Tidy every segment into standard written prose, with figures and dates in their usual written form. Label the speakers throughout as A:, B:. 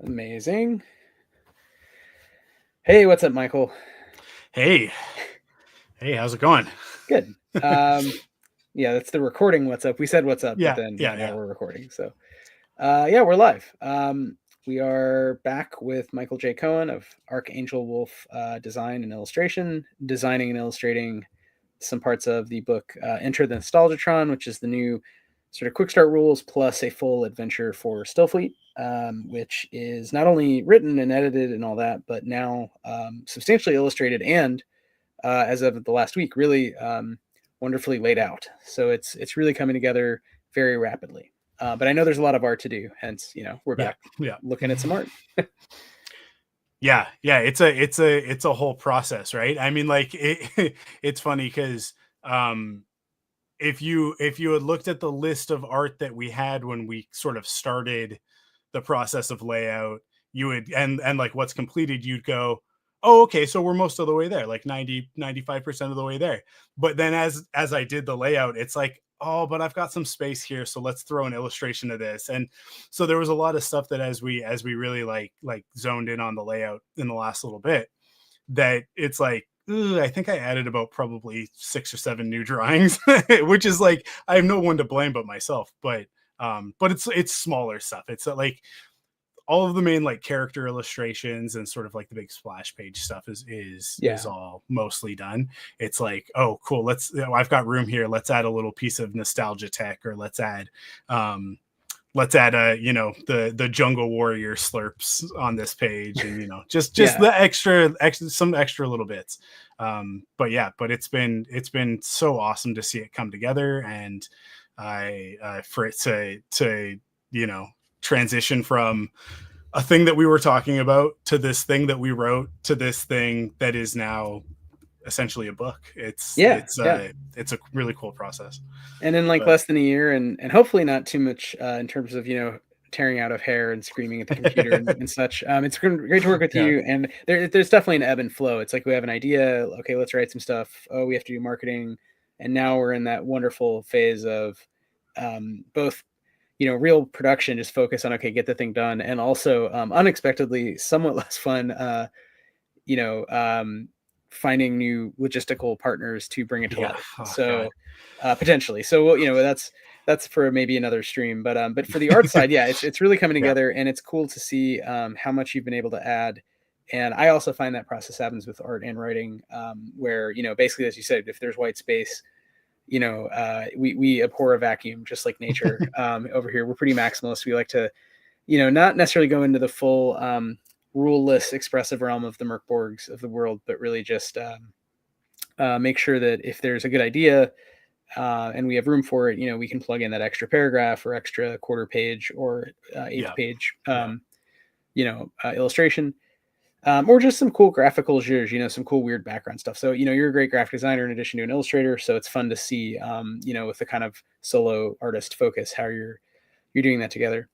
A: Amazing. Hey, what's up, Michael?
B: Hey, how's it going?
A: Good. Yeah, that's the recording. What's up? We said what's up, but then now we're recording. So, yeah, we're live. We are back with Michael J. Cohen of Arkangel, Wulf Design and Illustration, designing and illustrating some parts of the book Enter the Nostalgitron, which is the new sort of quick start rules plus a full adventure for Stillfleet, which is not only written and edited and all that, but now substantially illustrated and, as of the last week, really wonderfully laid out. So it's really coming together very rapidly. But I know there's a lot of art to do. Hence, we're back looking at some art.
B: Yeah, it's a whole process, right? I mean, like it's funny because if you had looked at the list of art that we had when we sort of started the process of layout, you would and like what's completed, you'd go, oh, okay, so we're most of the way there, like 95% of the way there. But then as I did the layout, it's like, oh, but I've got some space here, so let's throw an illustration of this. And so there was a lot of stuff that as we really like zoned in on the layout in the last little bit, that it's like, I think I added about probably 6 or 7 new drawings, which is like, I have no one to blame but myself. But it's smaller stuff. It's like all of the main like character illustrations and sort of like the big splash page stuff is all mostly done. It's like, oh, cool. I've got room here. Let's add a little piece of nostalgia tech, or let's add the Jungle Warrior slurps on this page, and just the extra some extra little bits. But it's been so awesome to see it come together, and for it to transition from a thing that we were talking about to this thing that we wrote to this thing that is now essentially a book. It's a really cool process.
A: And in less than a year, and hopefully not too much in terms of tearing out of hair and screaming at the computer and such. It's great to work with you, and there's definitely an ebb and flow. It's like we have an idea, okay, let's write some stuff. Oh, we have to do marketing, and now we're in that wonderful phase of both real production, just focus on, okay, get the thing done, and also unexpectedly somewhat less fun finding new logistical partners to bring it to life. So potentially, so that's for maybe another stream, but for the art side, it's really coming together, and it's cool to see how much you've been able to add. And I also find that process happens with art and writing, where basically, as you said, if there's white space, we abhor a vacuum, just like nature. Over here, we're pretty maximalist. We like to not necessarily go into the full ruleless expressive realm of the Merkborgs of the world, but really just make sure that if there's a good idea and we have room for it, we can plug in that extra paragraph or extra quarter page or eighth page illustration, or just some cool graphical zhuzh, some cool weird background stuff. So you're a great graphic designer in addition to an illustrator, so it's fun to see with the kind of solo artist focus how you're doing that together.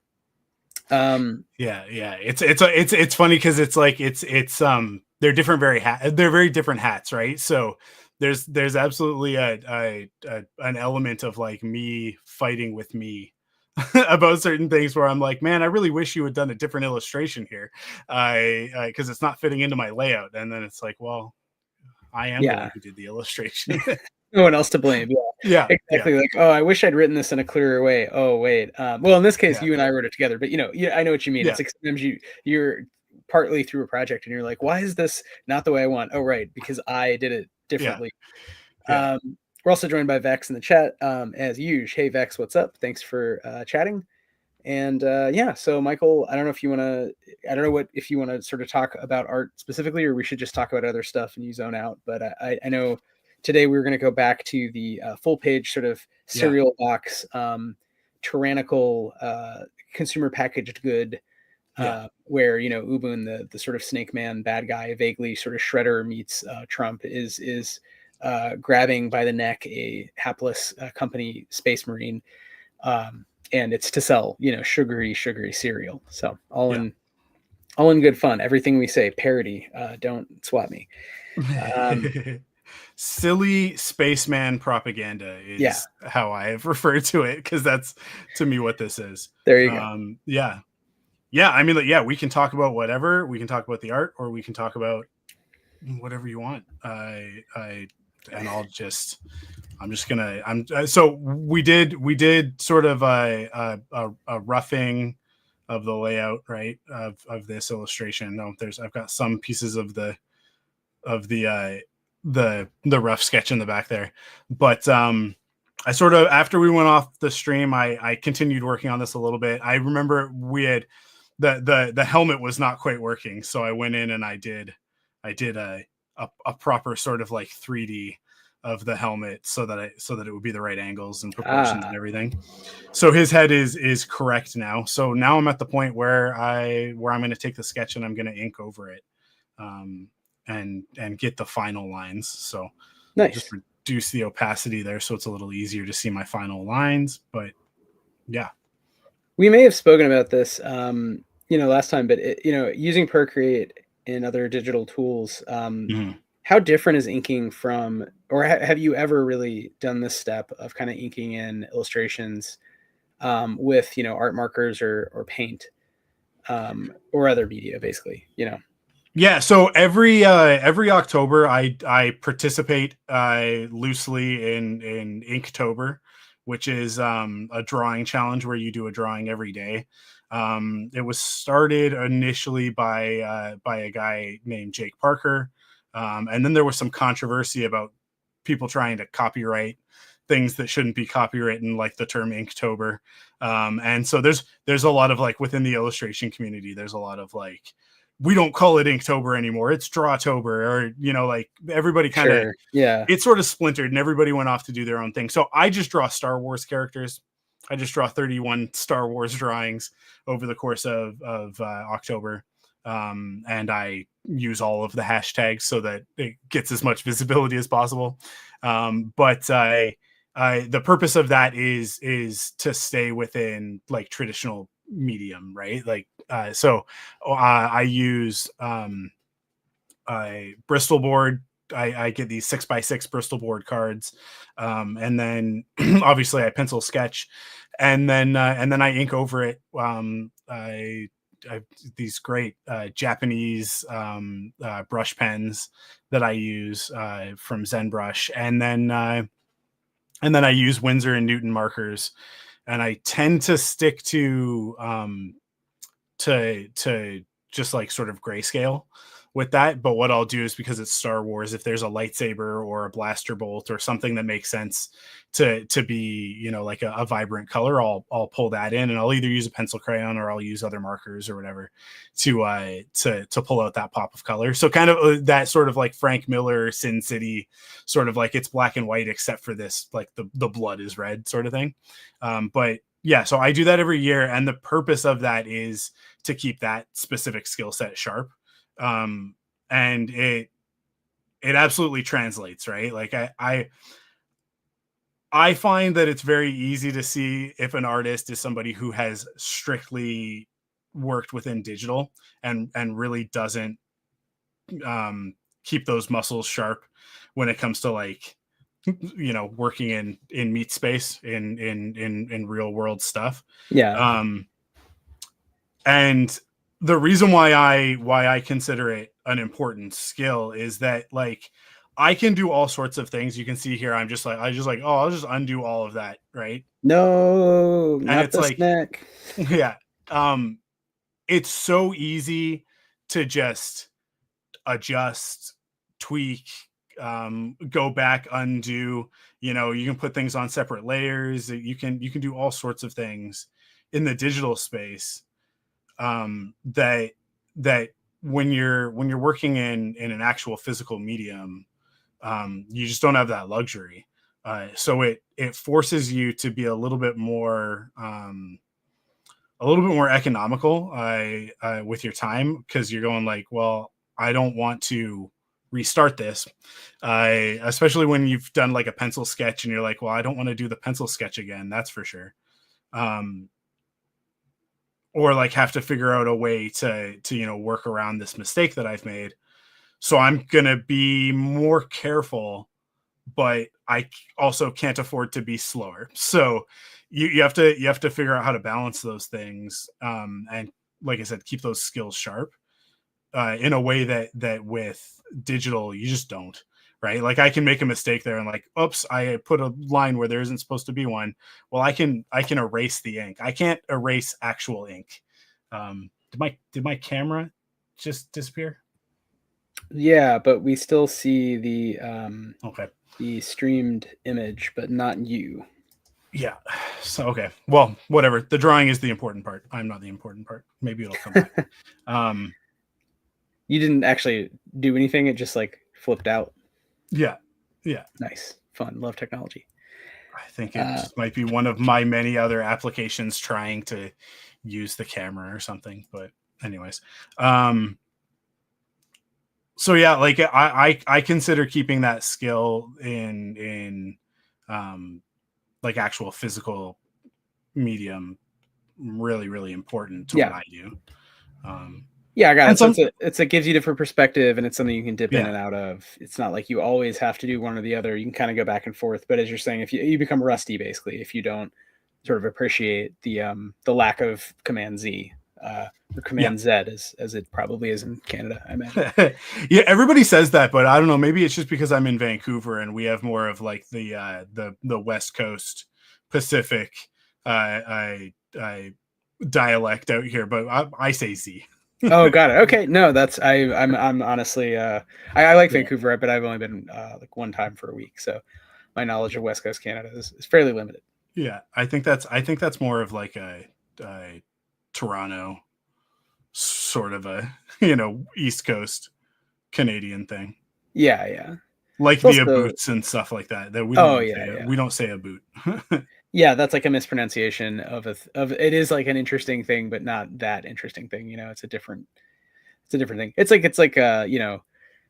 B: It's funny because it's like it's they're very different hats, right? So there's absolutely an element of like me fighting with me about certain things where I'm like, man, I really wish you had done a different illustration here, because it's not fitting into my layout. And then it's like, well, I am the one who did the illustration.
A: No one else to blame. Exactly. Like, oh, I wish I'd written this in a clearer way. Oh, wait. Well, in this case, you and I wrote it together, but I know what you mean. It's like sometimes you're partly through a project and you're like, why is this not the way I want? Oh, right, because I did it differently. We're also joined by Vex in the chat, as usual. Hey, Vex, what's up? Thanks for chatting. And so Michael, I don't know if you want to sort of talk about art specifically, or we should just talk about other stuff and you zone out. But I know today we're going to go back to the full page sort of cereal box, tyrannical consumer packaged good, where Ubun, the sort of snake man bad guy, vaguely sort of Shredder meets Trump, is grabbing by the neck a hapless company space marine, and it's to sell sugary cereal. So all in good fun. Everything we say parody. Don't swat me.
B: Silly spaceman propaganda is how I have referred to it, because that's to me what this is.
A: There you go.
B: Yeah, I mean, yeah, we can talk about whatever. We can talk about the art, or we can talk about whatever you want. I'm just gonna. So we did sort of a roughing of the layout, right, of this illustration. No, I've got some pieces of the rough sketch in the back there, but I sort of, after we went off the stream, I continued working on this a little bit. I remember we had the helmet was not quite working, so I went in and I did a proper sort of like 3D of the helmet so that it would be the right angles and proportions and everything. So his head is correct now. So now I'm at the point where I'm going to take the sketch and I'm going to ink over it, and get the final lines. So
A: nice.
B: Just reduce the opacity there so it's a little easier to see my final lines. But yeah,
A: we may have spoken about this last time, but using Procreate and other digital tools, how different is inking from, or have you ever really done this step of kind of inking in illustrations with art markers or paint or other media, basically?
B: Yeah, so every October I participate loosely in Inktober, which is a drawing challenge where you do a drawing every day. It was started initially by a guy named Jake Parker, and then there was some controversy about people trying to copyright things that shouldn't be copywritten, like the term Inktober. And so there's a lot of, like, within the illustration community, there's a lot of like, we don't call it Inktober anymore, it's Drawtober, or like everybody kind of it sort of splintered and everybody went off to do their own thing. So I just draw Star Wars characters. I just draw 31 Star Wars drawings over the course of October, and I use all of the hashtags so that it gets as much visibility as possible. But the purpose of that is to stay within like traditional medium, right? Like so I use a Bristol board. I get these 6x6 Bristol board cards, and then obviously I pencil sketch, and then I ink over it. I these great Japanese brush pens that I use from ZenBrush, and then I use Winsor and Newton markers, and I tend to stick to just like sort of grayscale with that. But what I'll do is, because it's Star Wars, if there's a lightsaber or a blaster bolt or something that makes sense to be, like a vibrant color, I'll pull that in, and I'll either use a pencil crayon or I'll use other markers or whatever to pull out that pop of color. So kind of that sort of like Frank Miller Sin City, sort of like it's black and white except for this, like the blood is red sort of thing. But yeah, so I do that every year, and the purpose of that is to keep that specific skill set sharp. And it absolutely translates, right? Like I find that it's very easy to see if an artist is somebody who has strictly worked within digital and really doesn't keep those muscles sharp when it comes to, like, working in meat space in real world stuff. And the reason why I consider it an important skill is that, like, I can do all sorts of things. You can see here, I'll just undo all of that, right?
A: No, and not it's the like, snack.
B: Yeah. It's so easy to just adjust, tweak, go back, undo. You can put things on separate layers. You can do all sorts of things in the digital space, that when you're working in an actual physical medium, you just don't have that luxury. So it forces you to be a little bit more economical with your time, because you're going like, well, I don't want to restart this, especially when you've done like a pencil sketch and you're like, well, I don't want to do the pencil sketch again, that's for sure. Or like have to figure out a way to work around this mistake that I've made. So I'm gonna be more careful, but I also can't afford to be slower. So you have to figure out how to balance those things, and like I said, keep those skills sharp in a way that with digital you just don't, right? Like I can make a mistake there and like, oops, I put a line where there isn't supposed to be one. Well, I can erase the ink. I can't erase actual ink. Did my camera just disappear?
A: Yeah, but we still see the
B: okay,
A: the streamed image, but not you.
B: Yeah. So okay. Well, whatever. The drawing is the important part. I'm not the important part. Maybe it'll come back.
A: You didn't actually do anything. It just like flipped out.
B: Yeah. Yeah.
A: Nice. Fun. Love technology.
B: I think it might be one of my many other applications trying to use the camera or something. But anyways. So yeah, like I consider keeping that skill in like actual physical medium really, really important to what I do.
A: Yeah, I got it. So it gives you different perspective, and it's something you can dip in and out of. It's not like you always have to do one or the other. You can kind of go back and forth. But as you're saying, if you become rusty, basically, if you don't sort of appreciate the lack of Command Z or Command Z, as it probably is in Canada, I imagine.
B: Yeah, everybody says that, but I don't know. Maybe it's just because I'm in Vancouver and we have more of like the West Coast Pacific dialect out here. But I say Z.
A: Oh, got it. Okay, no, that's I'm honestly I like Vancouver, but I've only been like one time for a week, so my knowledge of West Coast Canada is fairly limited.
B: Yeah, I think that's more of like a Toronto sort of a East Coast Canadian thing.
A: Yeah.
B: Like the boots and stuff like that. That we don't we don't say a boot.
A: Yeah, that's like a mispronunciation of it is like an interesting thing, but not that interesting thing. It's a different thing. It's like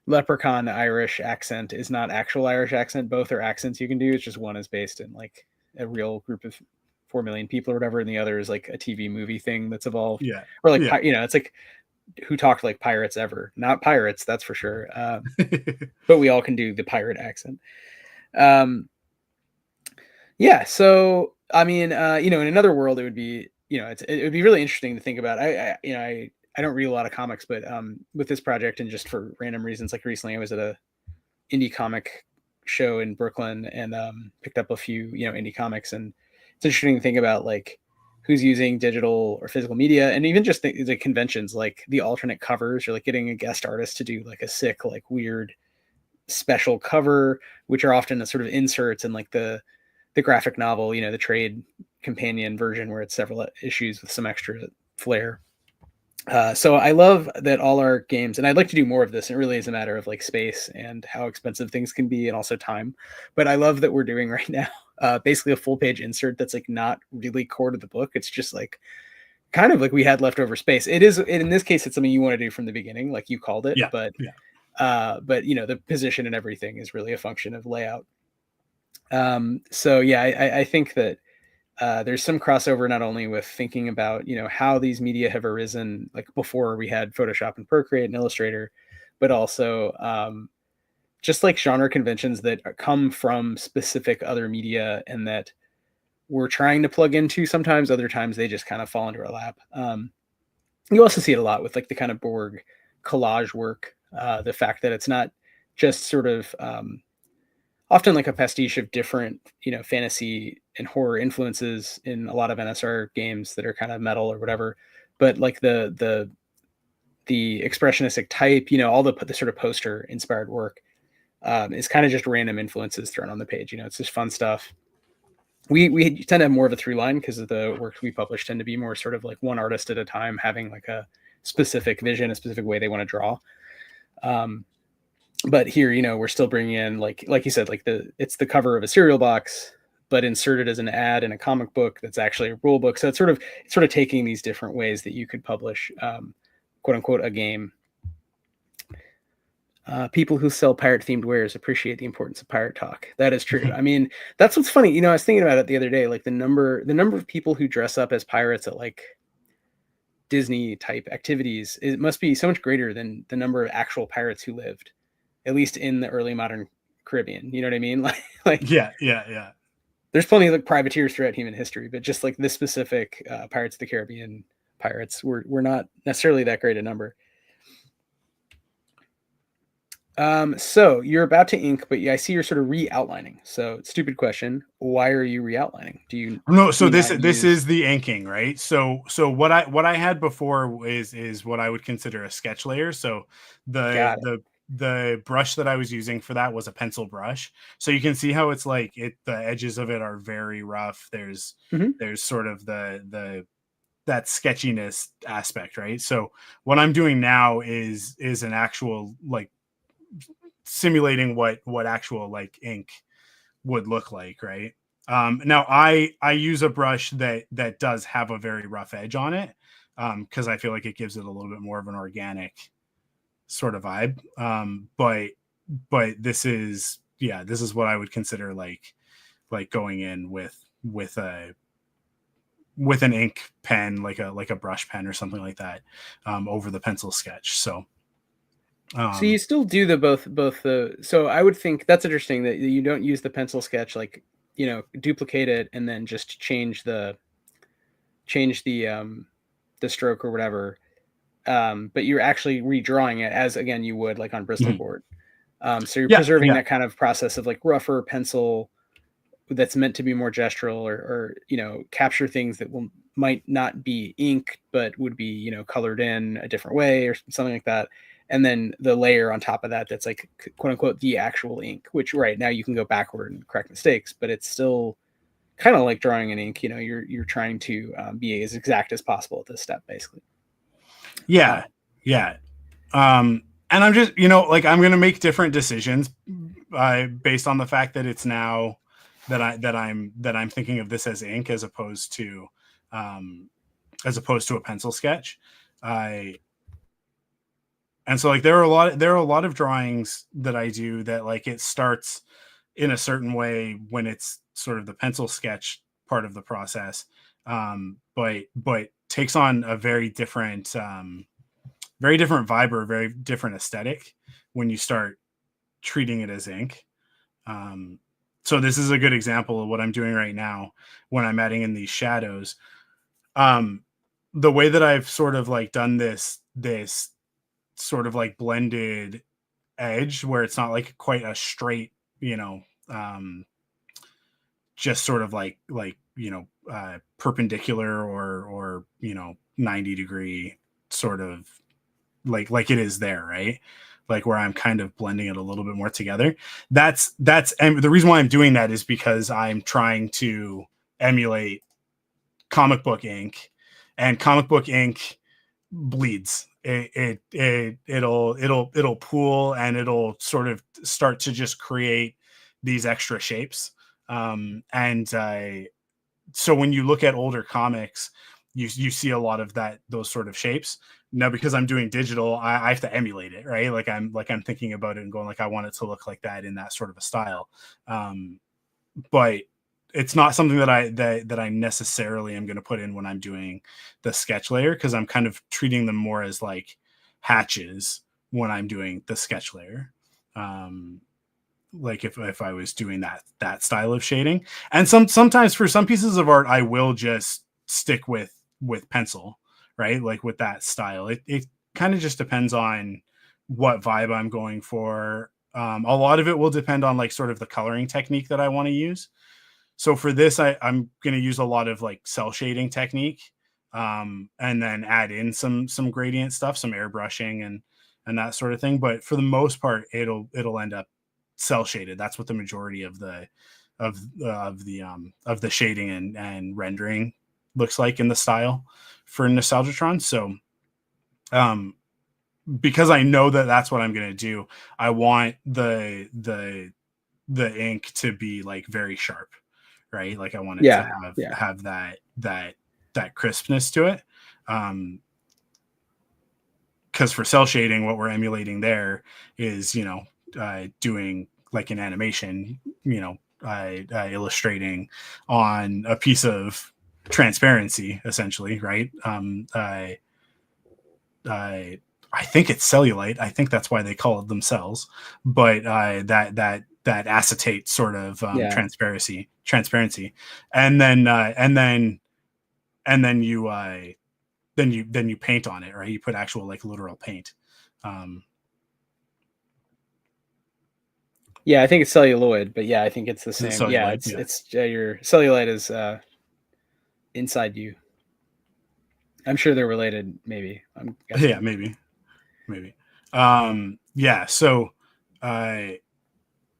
A: leprechaun Irish accent is not actual Irish accent. Both are accents you can do. It's just one is based in like a real group of 4 million people or whatever, and the other is like a TV movie thing that's evolved.
B: Yeah.
A: Or like it's like who talked like pirates ever? Not pirates, that's for sure. But we all can do the pirate accent. Yeah, so I mean, in another world, it would be, it would be really interesting to think about. I don't read a lot of comics, but with this project and just for random reasons, like recently I was at a indie comic show in Brooklyn and picked up a few, indie comics, and it's interesting to think about like who's using digital or physical media, and even just the conventions, like the alternate covers, or like getting a guest artist to do like a sick, like weird special cover, which are often a sort of inserts and like the graphic novel, the trade companion version where it's several issues with some extra flair. So I love that all our games, and I'd like to do more of this. It really is a matter of like space and how expensive things can be, and also time. But I love that we're doing right now basically a full page insert that's like not really core to the book. It's just like kind of like we had leftover space. It is, in this case, it's something you want to do from the beginning, like you called it. But the position and everything is really a function of layout. So yeah, I think that there's some crossover not only with thinking about how these media have arisen, like before we had Photoshop and Procreate and Illustrator, but also just like genre conventions that come from specific other media and that we're trying to plug into. Sometimes, other times they just kind of fall into our lap. You also see it a lot with like the kind of Borg collage work, the fact that it's not just sort of often like a pastiche of different, fantasy and horror influences in a lot of NSR games that are kind of metal or whatever. But like the expressionistic type, all the sort of poster inspired work is kind of just random influences thrown on the page. It's just fun stuff. We tend to have more of a through line because of the works we publish tend to be more sort of like one artist at a time, having like a specific vision, a specific way they want to draw. But here, we're still bringing in like you said, like it's the cover of a cereal box, but inserted as an ad in a comic book that's actually a rule book. So it's sort of taking these different ways that you could publish, quote unquote, a game. People who sell pirate themed wares appreciate the importance of pirate talk. That is true. I mean, that's what's funny. I was thinking about it the other day, like the number of people who dress up as pirates at like Disney type activities, it must be so much greater than the number of actual pirates who lived, at least in the early modern Caribbean. You know what I mean? Like
B: yeah. There's
A: plenty of like privateers throughout human history, but just like this specific Pirates of the Caribbean pirates. We're not necessarily that great a number. So you're about to ink, but I see you're sort of re-outlining. So stupid question. Why are you re-outlining? Do you
B: no, so this is the inking, right? So what I had before is what I would consider a sketch layer. So the brush that I was using for that was a pencil brush. So you can see how it's like the edges of it are very rough. There's sort of that sketchiness aspect, right? So what I'm doing now is an actual like simulating what actual like ink would look like, right? Now I use a brush that does have a very rough edge on it, because I feel like it gives it a little bit more of an organic sort of vibe. But this is what I would consider like going in with an ink pen, like a brush pen or something like that, over the pencil sketch. So
A: you still do both the. So I would think that's interesting that you don't use the pencil sketch, like, duplicate it and then just change the stroke or whatever. But you're actually redrawing it as, again, you would like on Bristol board. So you're preserving that kind of process of like rougher pencil that's meant to be more gestural, or capture things that might not be ink but would be colored in a different way or something like that. And then the layer on top of that that's like, quote unquote, the actual ink, which right now you can go backward and correct mistakes, but it's still kind of like drawing in ink. You're trying to be as exact as possible at this step, basically.
B: And I'm just, like, I'm going to make different decisions based on the fact that it's now that I'm thinking of this as ink as opposed to a pencil sketch. And so like there are a lot of drawings that I do that like it starts in a certain way when it's sort of the pencil sketch part of the process, but takes on a very different vibe or a very different aesthetic when you start treating it as ink. So this is a good example of what I'm doing right now when I'm adding in these shadows. The way that I've sort of like done this sort of like blended edge where it's not like quite a straight, just sort of like perpendicular or 90-degree sort of like it is there, right? Like where I'm kind of blending it a little bit more together. That's and the reason why I'm doing that is because I'm trying to emulate comic book ink, and comic book ink bleeds. It'll pool, and it'll sort of start to just create these extra shapes. So when you look at older comics, you see a lot of those sort of shapes. Now, because I'm doing digital, I have to emulate it, right? Like I'm thinking about it and going like, I want it to look like that in that sort of a style. But it's not something that I necessarily am going to put in when I'm doing the sketch layer, because I'm kind of treating them more as like hatches when I'm doing the sketch layer. Like if I was doing that style of shading, and sometimes for some pieces of art, I will just stick with pencil, right? Like with that style, it kind of just depends on what vibe I'm going for. A lot of it will depend on like sort of the coloring technique that I want to use. So for this, I'm going to use a lot of like cell shading technique, and then add in some gradient stuff, some airbrushing and that sort of thing. But for the most part, it'll end up cell shaded. That's what the majority of the shading and rendering looks like in the style for Nostalgitron. So, because I know that that's what I'm going to do, I want the ink to be like very sharp, right? Like I want it to have that crispness to it. Because for cell shading, what we're emulating there is, doing like an animation, illustrating on a piece of transparency, essentially, right? I think it's cellulite. I think that's why they call it themselves. But that acetate sort of transparency, and then you then you paint on it, right? You put actual like literal paint.
A: Yeah, I think it's celluloid, but yeah, I think it's the same.
B: Celluloid,
A: It's your cellulite is inside you. I'm sure they're related, maybe. I'm guessing.
B: Yeah, maybe. Yeah, so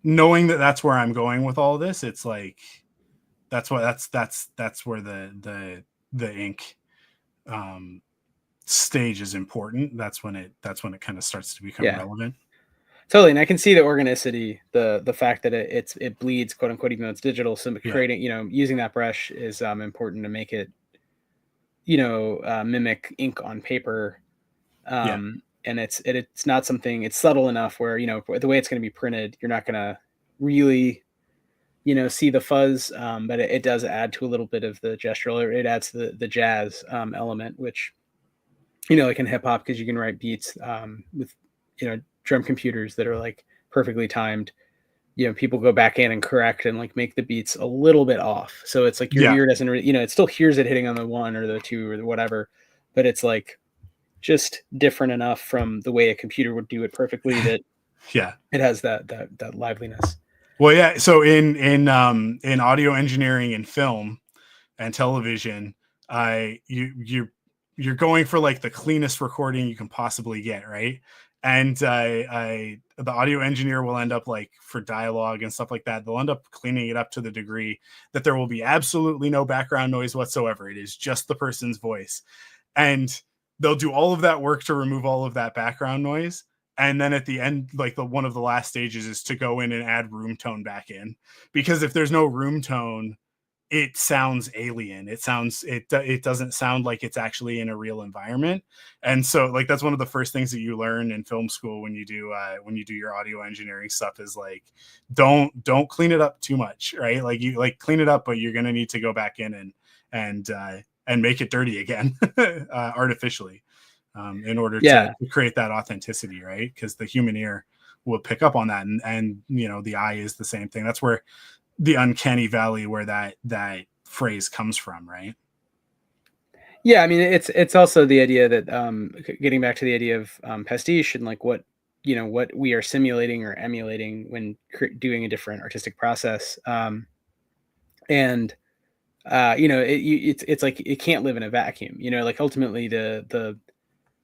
B: knowing that that's where I'm going with all of this, it's like that's where the ink stage is important. That's when it kind of starts to become relevant.
A: Totally, and I can see the organicity, the fact that it bleeds, quote unquote, even though it's digital. So creating, using that brush is important to make it, mimic ink on paper. And it's not something, it's subtle enough where, the way it's going to be printed, you're not going to really, see the fuzz, but it does add to a little bit of the gestural. It adds to the jazz element, which, like in hip hop, because you can write beats with, drum computers that are like perfectly timed. People go back in and correct and like make the beats a little bit off. So it's like your ear doesn't, it still hears it hitting on the 1 or the 2 or whatever, but it's like just different enough from the way a computer would do it perfectly that it has that liveliness.
B: Well, yeah. So in audio engineering and film and television, you're going for like the cleanest recording you can possibly get, right? And the audio engineer will end up, like, for dialogue and stuff like that, they'll end up cleaning it up to the degree that there will be absolutely no background noise whatsoever. It is just the person's voice, and they'll do all of that work to remove all of that background noise. And then at the end, like one of the last stages is to go in and add room tone back in, because if there's no room tone, it sounds alien. It doesn't sound like it's actually in a real environment. And so, like, that's one of the first things that you learn in film school when you do your audio engineering stuff is like, don't clean it up too much, right? Like, you like clean it up, but you're going to need to go back in and make it dirty again artificially, in order to create that authenticity, right? Because the human ear will pick up on that, and the eye is the same thing. That's where the uncanny valley, where that phrase comes from, right?
A: Yeah, I mean, it's also the idea that getting back to the idea of pastiche and like what we are simulating or emulating when doing a different artistic process, and it's like it can't live in a vacuum. Like ultimately the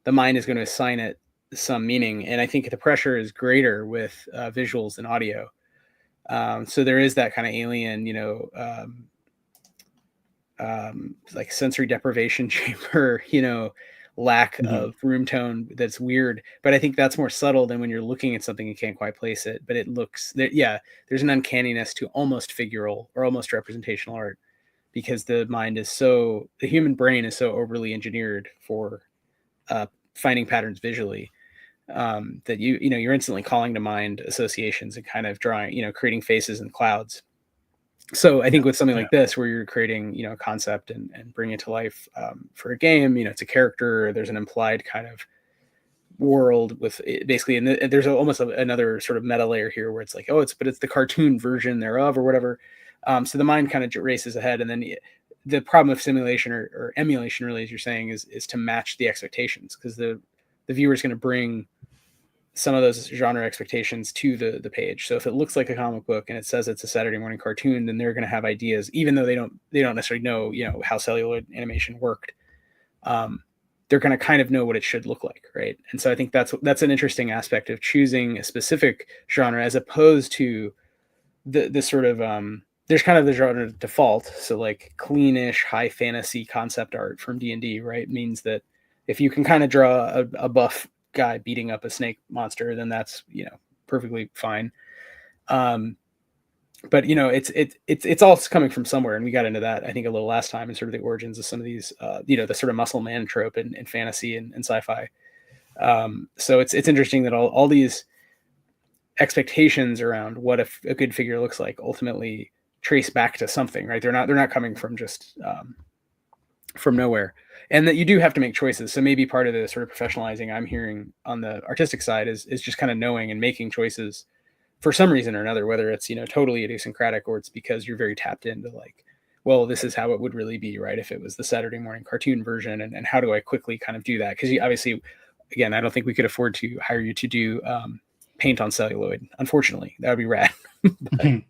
A: mind is going to assign it some meaning, and I think the pressure is greater with visuals and audio. So there is that kind of alien, like sensory deprivation chamber, lack of room tone that's weird. But I think that's more subtle than when you're looking at something and can't quite place it. But it looks, there's an uncanniness to almost figural or almost representational art, because the human brain is so overly engineered for finding patterns visually. That you're instantly calling to mind associations and kind of drawing, creating faces and clouds. So I think with something like this, where you're creating, a concept and bringing it to life for a game, it's a character, there's an implied kind of world with basically, and there's almost another sort of meta layer here where it's like, it's the cartoon version thereof or whatever. So the mind kind of races ahead, and then the problem of simulation or emulation, really, as you're saying, is to match the expectations, because the viewer is going to bring some of those genre expectations to the page. So if it looks like a comic book and it says it's a Saturday morning cartoon, then they're going to have ideas, even though they don't necessarily know, how celluloid animation worked. They're going to kind of know what it should look like, right? And so I think that's an interesting aspect of choosing a specific genre, as opposed to the sort of there's kind of the genre default. So like cleanish high fantasy concept art from D&D, right, means that if you can kind of draw a buff guy beating up a snake monster, then that's perfectly fine. But it's all coming from somewhere, and we got into that I think a little last time, and sort of the origins of some of these the sort of muscle man trope in fantasy and sci-fi. So it's interesting that all these expectations around what a good figure looks like ultimately trace back to something, right? They're not coming from just from nowhere. And that you do have to make choices. So maybe part of the sort of professionalizing I'm hearing on the artistic side is just kind of knowing and making choices for some reason or another, whether it's, totally idiosyncratic, or it's because you're very tapped into like well, this is how it would really be, right? If it was the Saturday morning cartoon version, and how do I quickly kind of do that? Because obviously, again, I don't think we could afford to hire you to do paint on celluloid. Unfortunately, that would be rad. But,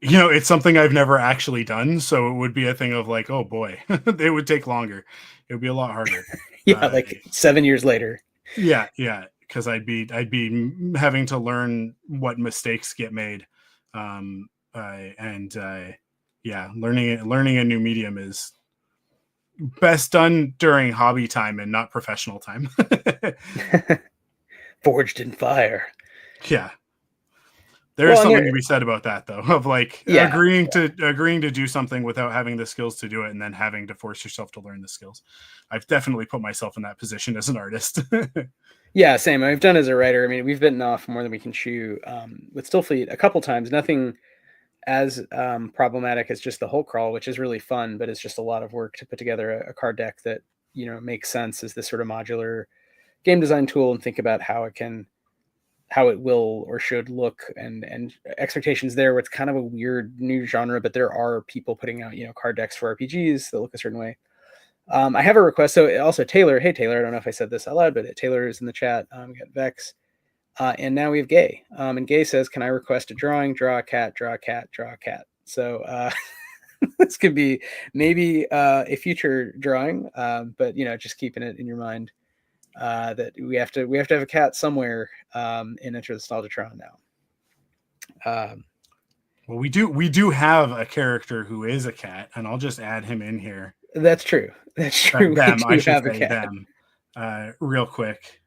B: it's something I've never actually done, so it would be a thing of like, oh boy, it would take longer. It would be a lot harder.
A: yeah, like 7 years later.
B: Yeah, because I'd be having to learn what mistakes get made, learning a new medium is best done during hobby time and not professional time.
A: Forged in fire.
B: Yeah. There's something to be said about that, though, of like agreeing to do something without having the skills to do it, and then having to force yourself to learn the skills. I've definitely put myself in that position as an artist.
A: Yeah, same. I've done as a writer. I mean, we've bitten off more than we can chew with Stillfleet a couple times. Nothing as problematic as just the Hulk crawl, which is really fun, but it's just a lot of work to put together a card deck that makes sense as this sort of modular game design tool, and think about how it will or should look, and expectations there, where it's kind of a weird new genre, but there are people putting out, card decks for RPGs that look a certain way. I have a request. So also Taylor, hey Taylor, I don't know if I said this out loud, but Taylor is in the chat. We got Vex. And now we have Gay. And Gay says, can I request a drawing, draw a cat, draw a cat, draw a cat? So this could be maybe a future drawing, but just keeping it in your mind. That we have to have a cat somewhere in Enter the Nostalgiatron now.
B: Well, we do have a character who is a cat, and I'll just add him in here.
A: That's true. That's true.
B: Them, I should say them. Real quick.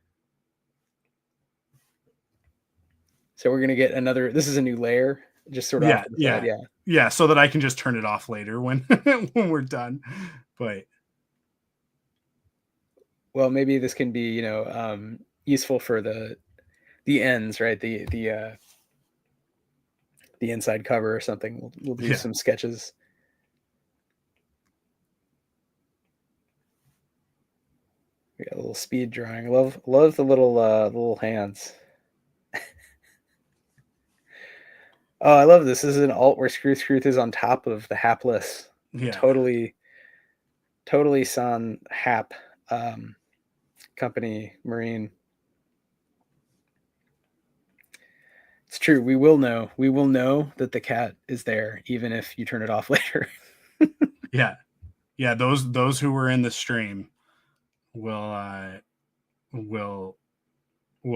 A: So we're gonna get another. This is a new layer, just sort of.
B: Yeah. So that I can just turn it off later when when we're done. But.
A: Well, maybe this can be, useful for the ends, right? The inside cover or something. We'll do some sketches. We got a little speed drawing. Love the little hands. Oh, I love this. This is an alt where Scrooth is on top of the hapless.
B: Yeah.
A: Totally San Hap. Company Marine. It's true. We will know that the cat is there, even if you turn it off later.
B: Yeah. Those who were in the stream will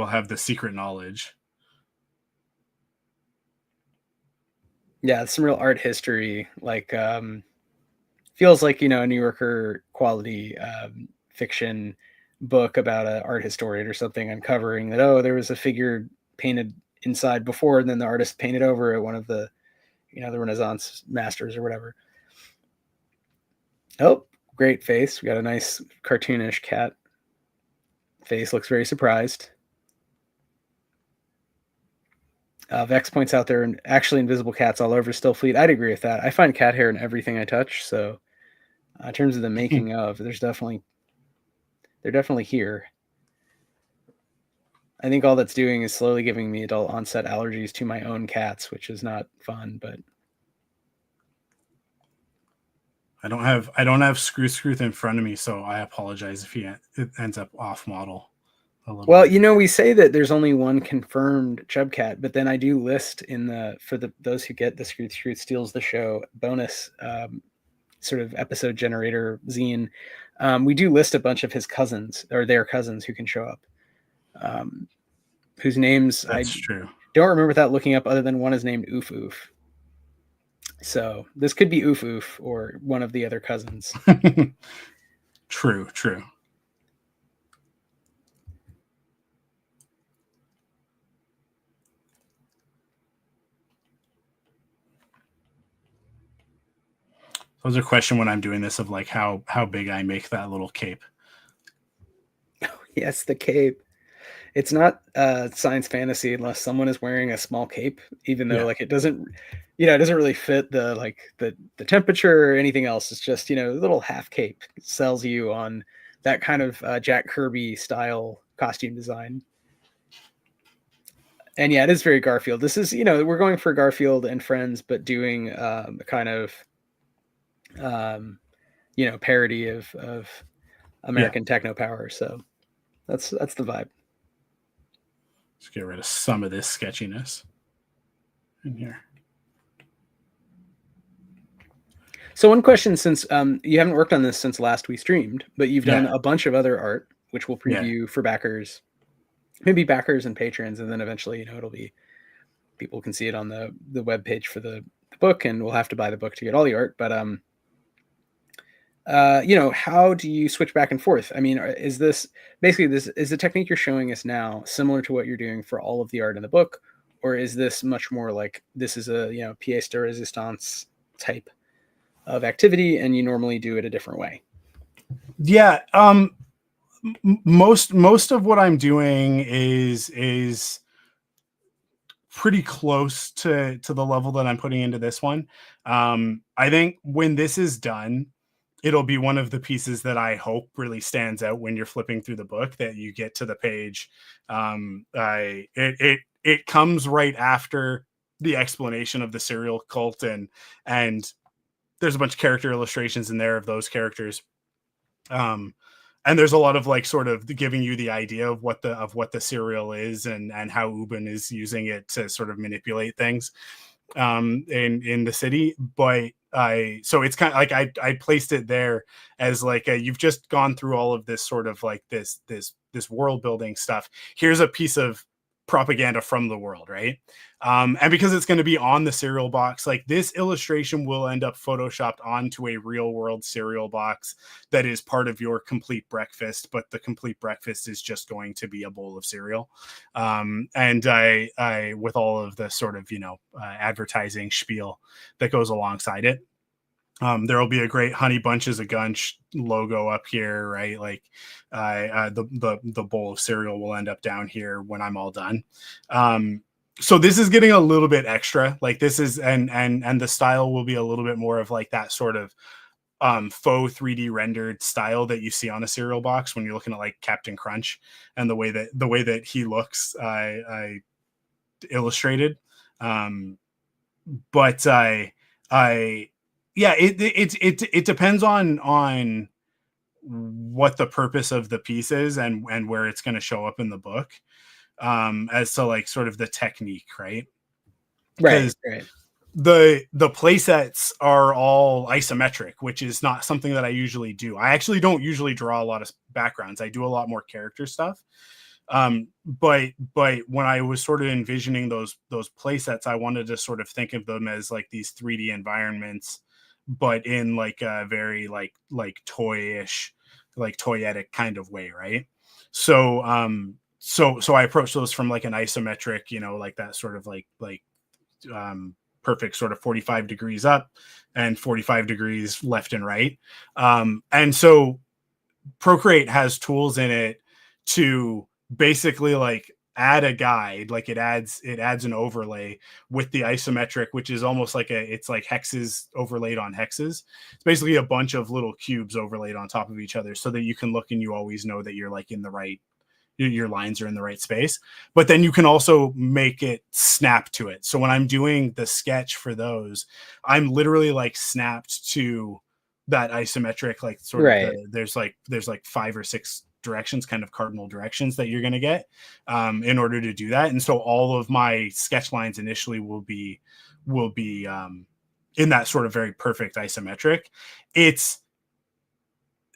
B: have the secret knowledge.
A: Yeah, it's some real art history. Like feels like a New Yorker quality fiction book about an art historian or something, uncovering that there was a figure painted inside before, and then the artist painted over it, one of the the Renaissance masters or whatever. Oh, great face. We got a nice cartoonish cat face. Looks very surprised. Vex points out there are actually invisible cats all over Stillfleet. I'd agree with that. I find cat hair in everything I touch. So in terms of the making of, they're definitely here. I think all that's doing is slowly giving me adult onset allergies to my own cats, which is not fun, but
B: I don't have Scrooth in front of me, so I apologize if it ends up off model.
A: Well, we say that there's only one confirmed chub cat, but then I do list for those who get the Scrooth Steals the Show bonus sort of episode generator zine. We do list a bunch of his cousins or their cousins who can show up, whose names don't remember without looking up, other than one is named Oof Oof. So this could be Oof Oof or one of the other cousins.
B: True. Those are a question when I'm doing this of like how big I make that little cape.
A: Oh, yes, the cape. It's not science fantasy unless someone is wearing a small cape, even though like it doesn't really fit the temperature or anything else. It's just, a little half cape sells you on that kind of Jack Kirby style costume design. And yeah, it is very Garfield. This is, we're going for Garfield and Friends, but doing kind of, parody of American techno power. So that's the vibe.
B: Let's get rid of some of this sketchiness in here.
A: So one question, since you haven't worked on this since last we streamed, but you've done a bunch of other art, which we'll preview for backers, maybe backers and patrons, and then eventually, it'll be, people can see it on the web page for the book, and we'll have to buy the book to get all the art. But how do you switch back and forth? I mean, is this basically, is the technique you're showing us now similar to what you're doing for all of the art in the book, or is this much more like this is a pièce de résistance type of activity, and you normally do it a different way?
B: Yeah, most of what I'm doing is pretty close to the level that I'm putting into this one. I think when this is done, it'll be one of the pieces that I hope really stands out when you're flipping through the book, that you get to the page. It comes right after the explanation of the serial cult, and there's a bunch of character illustrations in there of those characters. And there's a lot of like sort of giving you the idea of what the serial is, and how Ubin is using it to sort of manipulate things in the city. But so it's kind of like I placed it there as like you've just gone through all of this sort of like this world building stuff. Here's a piece of propaganda from the world, right? And because it's going to be on the cereal box, like this illustration will end up photoshopped onto a real world cereal box that is part of your complete breakfast, but the complete breakfast is just going to be a bowl of cereal. And I with all of the sort of advertising spiel that goes alongside it. There will be a great Honey Bunches of Gunch logo up here, right? Like the bowl of cereal will end up down here when I'm all done. So this is getting a little bit extra. Like this is and the style will be a little bit more of like that sort of faux 3D rendered style that you see on a cereal box when you're looking at like Captain Crunch, and the way that he looks, I illustrated. But yeah, it depends on what the purpose of the piece is and where it's going to show up in the book, as to like sort of the technique, right?
A: Right.
B: The play sets are all isometric, which is not something that I usually do. I actually don't usually draw a lot of backgrounds. I do a lot more character stuff. But when I was sort of envisioning those play sets, I wanted to sort of think of them as like these 3D environments, but in like a very like toyish, like toyetic kind of way, right? So so I approached those from like an isometric, like that sort of like perfect sort of 45 degrees up and 45 degrees left and right. And so Procreate has tools in it to basically like add a guide, like it adds an overlay with the isometric, which is almost like it's like hexes overlaid on hexes. It's basically a bunch of little cubes overlaid on top of each other, so that you can look and you always know that you're like in the right, your lines are in the right space. But then you can also make it snap to it. So when I'm doing the sketch for those, I'm literally like snapped to that isometric, like sort of there's like 5 or 6 directions, kind of cardinal directions that you're going to get in order to do that. And so all of my sketch lines initially will be in that sort of very perfect isometric.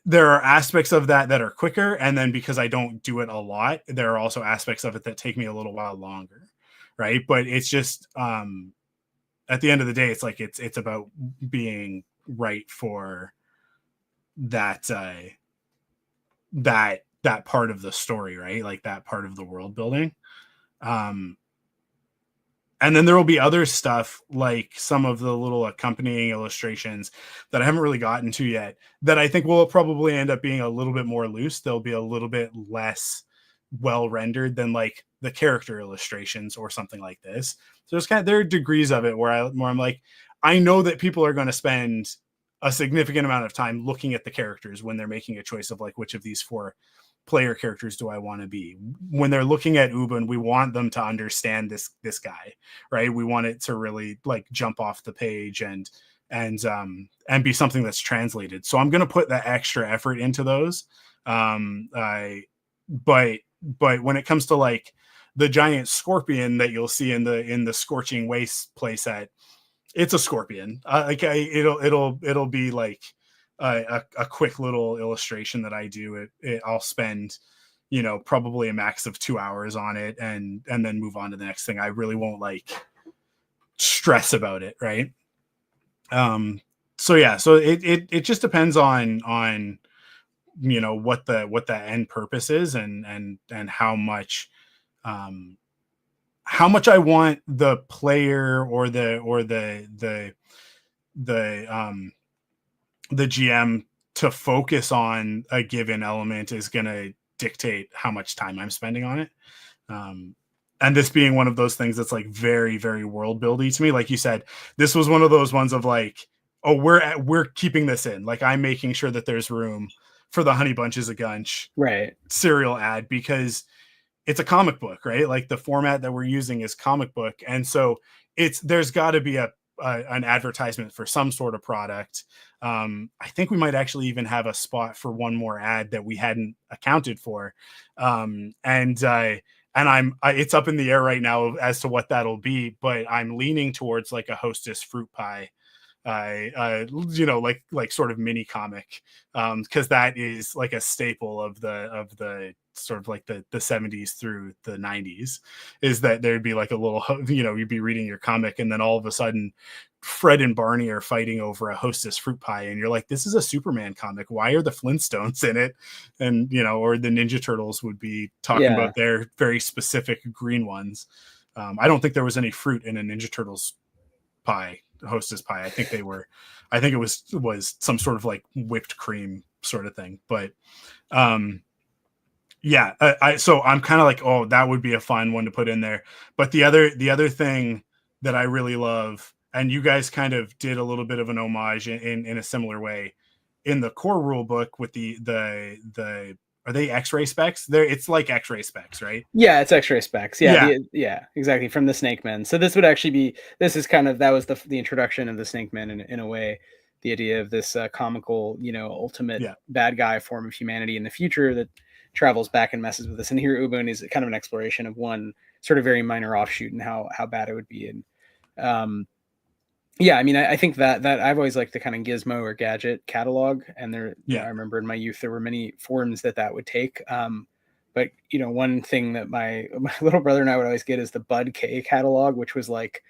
B: There are aspects of that are quicker, and then because I don't do it a lot, there are also aspects of it that take me a little while longer, right? But it's just at the end of the day, it's like it's about being right for that that part of the story, right? Like that part of the world building. And then there will be other stuff, like some of the little accompanying illustrations that I haven't really gotten to yet, that I think will probably end up being a little bit more loose. They'll be a little bit less well rendered than like the character illustrations or something like this. So there are degrees of it where I'm like, I know that people are going to spend a significant amount of time looking at the characters when they're making a choice of like which of these 4 player characters do I want to be? When they're looking at Ubun, we want them to understand this guy, right? We want it to really like jump off the page and be something that's translated. So I'm going to put that extra effort into those. But when it comes to like the giant scorpion that you'll see in the Scorching Waste playset, it's a scorpion. It'll be like a quick little illustration that I do. I'll spend, probably a max of 2 hours on it and then move on to the next thing. I really won't like stress about it, right? So it just depends on what the end purpose is and how much I want the player or the GM to focus on a given element is going to dictate how much time I'm spending on it. And this being one of those things that's like very, very world building to me. Like you said, this was one of those ones of like, oh, we're keeping this in. Like I'm making sure that there's room for the Honey Bunches of Gunch serial ad because it's a comic book, right? Like the format that we're using is comic book. And so there's got to be an advertisement for some sort of product. I think we might actually even have a spot for one more ad that we hadn't accounted for. And it's up in the air right now as to what that'll be, but I'm leaning towards like a Hostess fruit pie, like sort of mini comic, because that is like a staple of the sort of like the 70s through the 90s, is that there'd be like a little, you'd be reading your comic and then all of a sudden Fred and Barney are fighting over a Hostess fruit pie and you're like, this is a Superman comic, why are the Flintstones in it? And or the Ninja Turtles would be talking about their very specific green ones. I don't think there was any fruit in a Ninja Turtles pie, Hostess pie. I think it was some sort of like whipped cream sort of thing. But so I'm kind of like, oh, that would be a fun one to put in there. But the other thing that I really love, and you guys kind of did a little bit of an homage in a similar way in the core rule book with the are they X-ray specs? It's like X-ray specs, right?
A: Yeah, it's X-ray specs. Yeah, exactly, from the Snake Men. So this would actually be, that was the introduction of the Snake Men in a way, the idea of this comical, ultimate bad guy form of humanity in the future that travels back and messes with us. And here Ubun is kind of an exploration of one sort of very minor offshoot and how bad it would be. And I think that I've always liked the kind of gizmo or gadget catalog, and I remember in my youth there were many forms that would take. But one thing that my little brother and I would always get is the Bud K catalog, which was like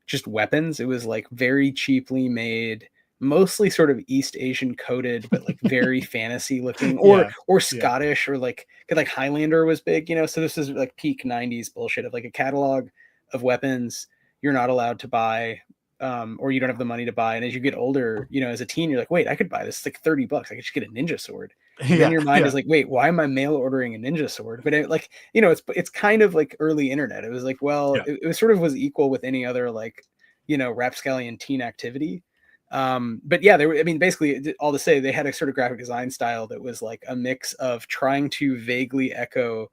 A: just weapons. It was like very cheaply made, mostly sort of East Asian coded, but like very fantasy looking, or Scottish, or like Highlander was big, so this is like peak 90s bullshit of like a catalog of weapons you're not allowed to buy, or you don't have the money to buy. And as you get older, as a teen, you're like, wait, I could buy this. It's like $30. I could just get a ninja sword. And then your mind is like, wait, why am I mail ordering a ninja sword? But it's kind of like early internet. It was like, well, it sort of was equal with any other like, rapscallion teen activity. But yeah, basically all to say, they had a sort of graphic design style that was like a mix of trying to vaguely echo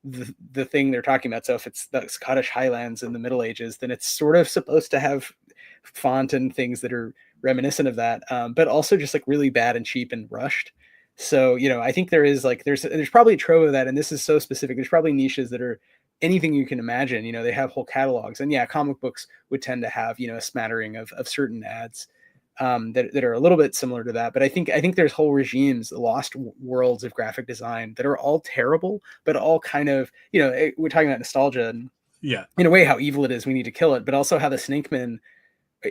A: the thing they're talking about. So if it's the Scottish Highlands in the Middle Ages, then it's sort of supposed to have font and things that are reminiscent of that, but also just like really bad and cheap and rushed. So I think there's probably a trove of that, and this is so specific. There's probably niches that are anything you can imagine. They have whole catalogs, and comic books would tend to have a smattering of certain ads that are a little bit similar to that. But I think there's whole regimes, lost worlds of graphic design that are all terrible, but all kind of, we're talking about nostalgia and in a way how evil it is, we need to kill it, but also how the Snake Men,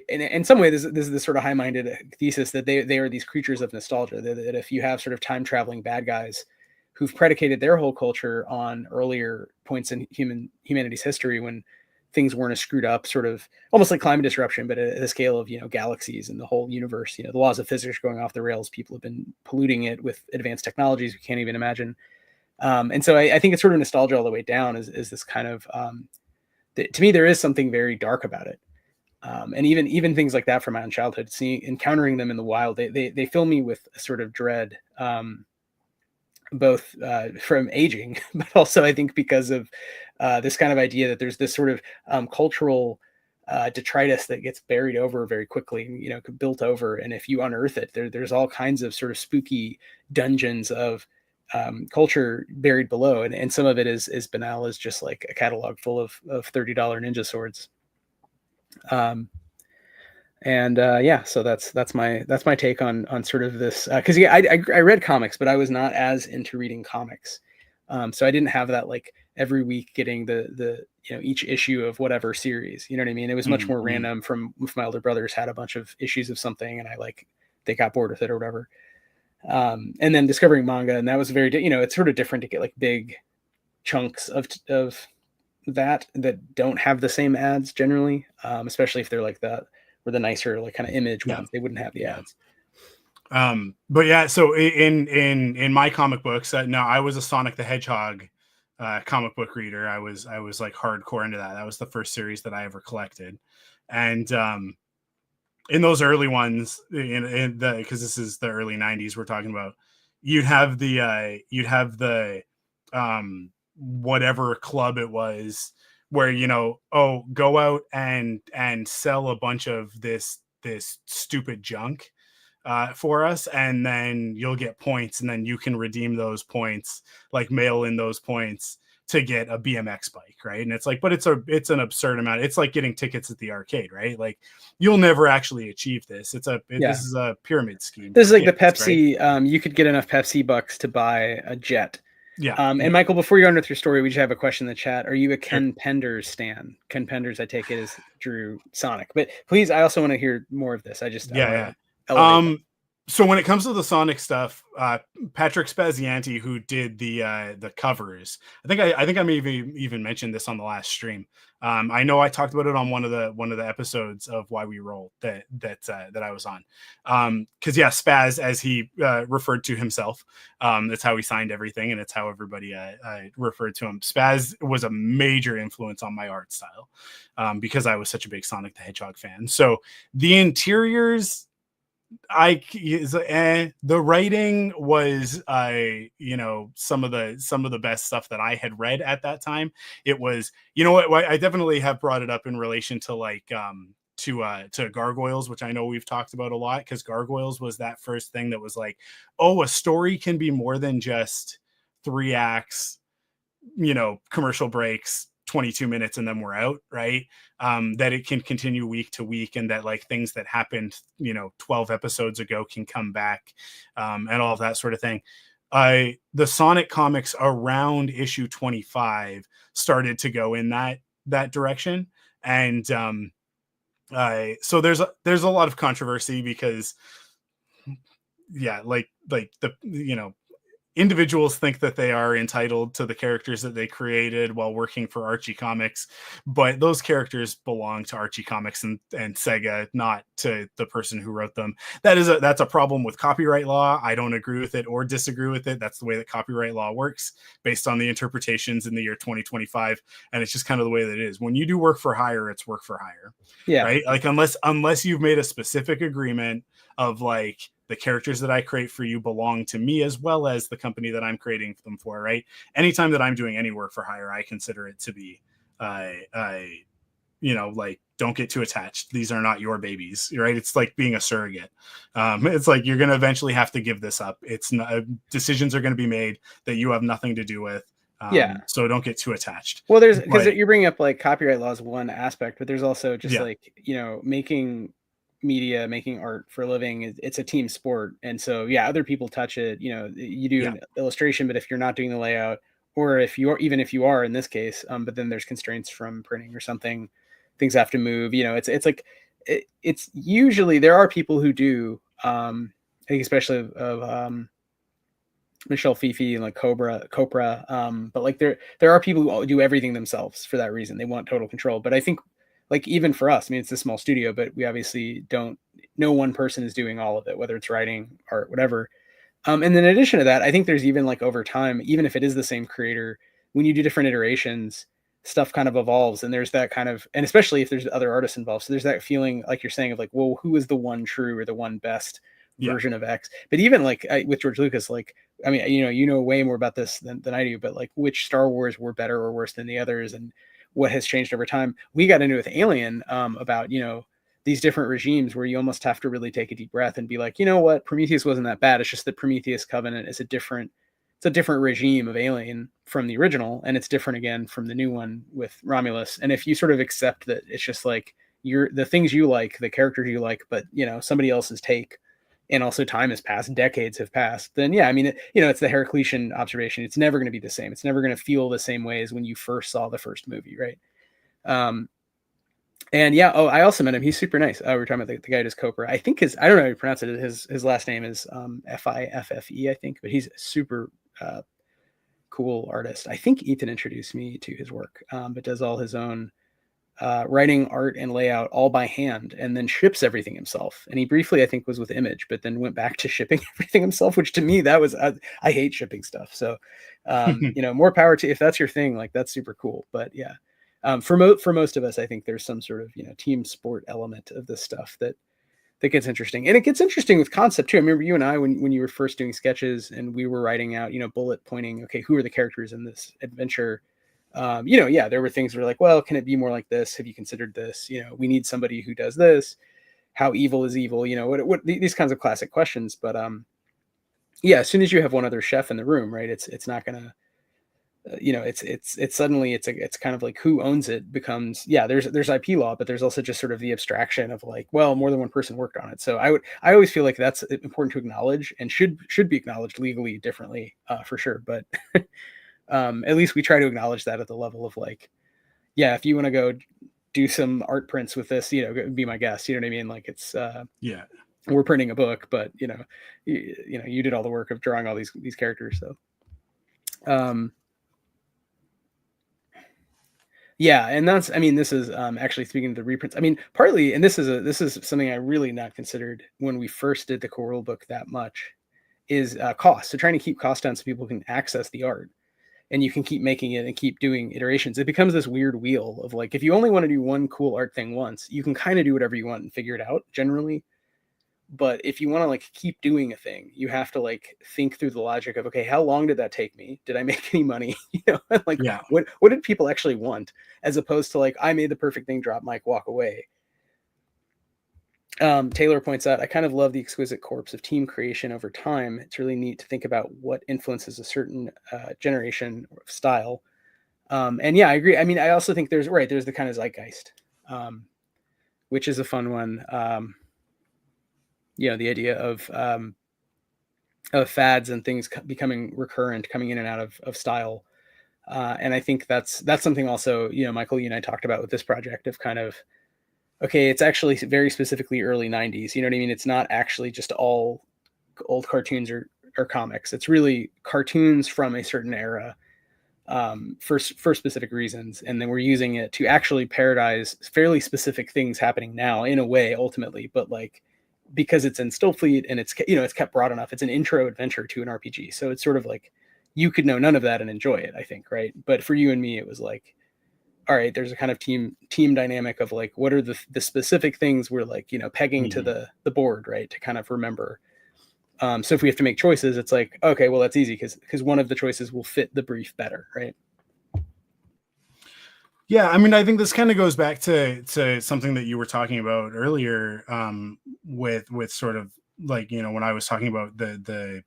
A: in some way, this is this sort of high-minded thesis that they are these creatures of nostalgia, that if you have sort of time-traveling bad guys who've predicated their whole culture on earlier points in humanity's history when things weren't as screwed up, sort of almost like climate disruption, but at a scale of, galaxies and the whole universe, the laws of physics going off the rails, people have been polluting it with advanced technologies we can't even imagine. And so I think it's sort of nostalgia all the way down is this kind of, to me, there is something very dark about it. And even things like that from my own childhood, encountering them in the wild, they fill me with a sort of dread. both from aging, but also I think because of this kind of idea that there's this sort of cultural detritus that gets buried over very quickly, built over. And if you unearth it, there's all kinds of sort of spooky dungeons of culture buried below. And some of it is banal as just like a catalog full of $30 ninja swords. So that's my take on sort of this, because I read comics, but I was not as into reading comics, so I didn't have that like every week getting the each issue of whatever series, you know what I mean? It was much more random. From with my older brothers had a bunch of issues of something, and they got bored with it or whatever, and then discovering manga, and that was very it's sort of different to get like big chunks of that don't have the same ads generally, especially if they're like that. Or the nicer like kind of image ones, they wouldn't have the ads.
B: But yeah, so in my comic books, no, I was a Sonic the Hedgehog comic book reader. I was like hardcore into that. That was the first series that I ever collected, and in those early ones, because this is the early '90s we're talking about, you'd have the whatever club it was, where go out and sell a bunch of this stupid junk for us, and then you'll get points, and then you can redeem those points, like mail in those points to get a BMX bike, right? And it's like, but it's an absurd amount. It's like getting tickets at the arcade, right? Like you'll never actually achieve this. This is a pyramid scheme.
A: This is like kids, the Pepsi, right? You could get enough Pepsi bucks to buy a jet.
B: Yeah.
A: And Michael, before you go on with your story, we just have a question in the chat. Are you a Ken Penders stan? Ken Penders, I take it, is Drew Sonic. But please, I also want to hear more of this.
B: So when it comes to the Sonic stuff, Patrick Spazianti, who did the covers, I think I may have even mentioned this on the last stream. I know I talked about it on one of the episodes of Why We Roll that I was on. Because Spaz, as he referred to himself, that's how he signed everything, and it's how everybody referred to him. Spaz was a major influence on my art style, because I was such a big Sonic the Hedgehog fan. So the interiors, the writing was some of the best stuff that I had read at that time. It was, I definitely have brought it up in relation to like to Gargoyles, which I know we've talked about a lot, because Gargoyles was that first thing that was like, oh, a story can be more than just 3 acts, commercial breaks, 22 minutes, and then we're out, right? That it can continue week to week, and that like things that happened 12 episodes ago can come back, and all of that sort of thing. The Sonic comics around issue 25 started to go in that direction, and so there's a lot of controversy, because individuals think that they are entitled to the characters that they created while working for Archie Comics, but those characters belong to Archie Comics and Sega, not to the person who wrote them. That's a problem with copyright law. I don't agree with it or disagree with it. That's the way that copyright law works, based on the interpretations in the year 2025. And it's just kind of the way that it is. When you do work for hire, it's work for hire.
A: Yeah.
B: Right. Like unless you've made a specific agreement of like, the characters that I create for you belong to me as well as the company that I'm creating them for, right? Anytime that I'm doing any work for hire, I consider it to be, like, don't get too attached. These are not your babies, right? It's like being a surrogate. It's like, you're going to eventually have to give this up. It's not, decisions are going to be made that you have nothing to do with. So don't get too attached.
A: Well, because you're bringing up like copyright law is one aspect, but there's also just making media, making art for a living, it's a team sport. And so other people touch it, you do an illustration, but if you're not doing the layout, or if you are in this case, but then there's constraints from printing or something, things have to move, it's usually there are people who do, I think especially of Michelle Fifi and like Copra, but like there are people who do everything themselves for that reason. They want total control. But I think like even for us, I mean, it's a small studio, but we obviously no one person is doing all of it, whether it's writing, art, whatever. And then in addition to that, I think there's even like over time, even if it is the same creator, when you do different iterations, stuff kind of evolves, and there's that kind of, and especially if there's other artists involved. So there's that feeling, like you're saying, of like, well, who is the one true or the one best version of X. But even like with George Lucas, like, I mean, you know way more about this than I do, but like which Star Wars were better or worse than the others and what has changed over time. We got into it with Alien about, these different regimes where you almost have to really take a deep breath and be like, you know what, Prometheus wasn't that bad. It's just that Prometheus Covenant is a different regime of Alien from the original, and it's different again from the new one with Romulus. And if you sort of accept that it's just like the things you like, the characters you like, but somebody else's take, and also time has passed, decades have passed, then yeah, I mean, it's the Heraclitean observation. It's never going to be the same. It's never going to feel the same way as when you first saw the first movie, right? And yeah, I also met him. He's super nice. We were talking about the guy who does Copra. I think I don't know how you pronounce it. His last name is Fiffe, I think, but he's super cool artist. I think Ethan introduced me to his work, but does all his own writing, art, and layout all by hand, and then ships everything himself. And he briefly, I think, was with Image, but then went back to shipping everything himself, which to me, that was, I hate shipping stuff. So, more power to, if that's your thing, like that's super cool. But yeah, for most of us, I think there's some sort of, team sport element of this stuff that gets interesting. And it gets interesting with concept too. I remember you and I, when you were first doing sketches and we were writing out, bullet pointing, okay, who are the characters in this adventure? Yeah, there were things where like, well, can it be more like this? Have you considered this? We need somebody who does this. How evil is evil? What these kinds of classic questions. But yeah, as soon as you have one other chef in the room, right, it's not gonna, it's suddenly it's kind of like who owns it becomes, yeah, there's IP law, but there's also just sort of the abstraction of like, well, more than one person worked on it. So I always feel like that's important to acknowledge and should be acknowledged legally differently, for sure. But at least we try to acknowledge that at the level of like, yeah, if you want to go do some art prints with this, be my guest. You know what I mean? Like it's
B: yeah,
A: we're printing a book, but you did all the work of drawing all these characters. So yeah, and that's, I mean, this is actually speaking of the reprints. I mean, partly, and this is something I really not considered when we first did the core rule book that much, is cost. So trying to keep costs down so people can access the art, and you can keep making it and keep doing iterations. It becomes this weird wheel of like, if you only want to do one cool art thing once, you can kind of do whatever you want and figure it out generally. But if you want to like keep doing a thing, you have to like think through the logic of, okay, how long did that take me? Did I make any money? Like, yeah, what did people actually want? As opposed to like, I made the perfect thing, drop mic, walk away. Taylor points out, I kind of love the exquisite corpse of team creation over time. It's really neat to think about what influences a certain generation of style. And yeah, I agree. I mean, I also think there's the kind of zeitgeist, which is a fun one. The idea of fads and things becoming recurrent, coming in and out of style. And I think that's something also, Michael, you and I talked about with this project of kind of, okay, it's actually very specifically early 90s. You know what I mean? It's not actually just all old cartoons or comics. It's really cartoons from a certain era for specific reasons. And then we're using it to actually parodize fairly specific things happening now in a way, ultimately, but like, because it's in Stillfleet and it's kept broad enough. It's an intro adventure to an RPG. So it's sort of like, you could know none of that and enjoy it, I think. Right. But for you and me, it was like, all right, there's a kind of team dynamic of like, what are the specific things we're like, pegging to the board, right, to kind of remember. So if we have to make choices, it's like, okay, well, that's easy because one of the choices will fit the brief better, right?
B: Yeah, I mean, I think this kind of goes back to something that you were talking about earlier, with sort of like, when I was talking about the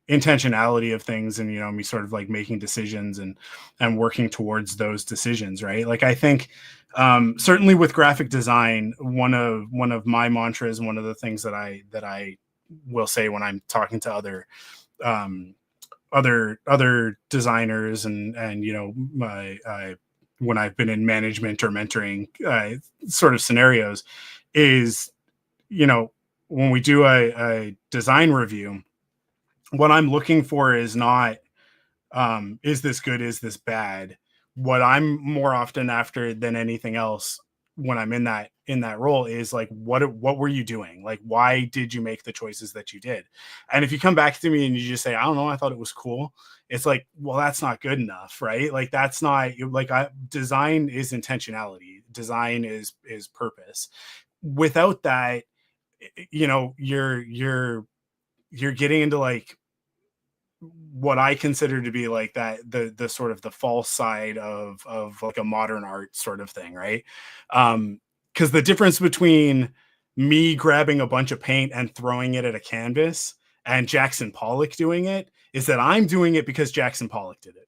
B: intentionality of things and, me sort of like making decisions and working towards those decisions, right? Like, I think certainly with graphic design, one of my mantras, one of the things that I will say when I'm talking to other designers and when I've been in management or mentoring sort of scenarios is, when we do a design review, what I'm looking for is not, is this good? Is this bad? What I'm more often after than anything else when I'm in that role is like, what were you doing? Like, why did you make the choices that you did? And if you come back to me and you just say, I don't know, I thought it was cool. It's like, well, that's not good enough, right? Like, that's not like, design is intentionality. Design is purpose. Without that, you know, you're getting into like what I consider to be like that the sort of the false side of like a modern art sort of thing, right? Because the difference between me grabbing a bunch of paint and throwing it at a canvas and Jackson Pollock doing it is that I'm doing it because Jackson Pollock did it,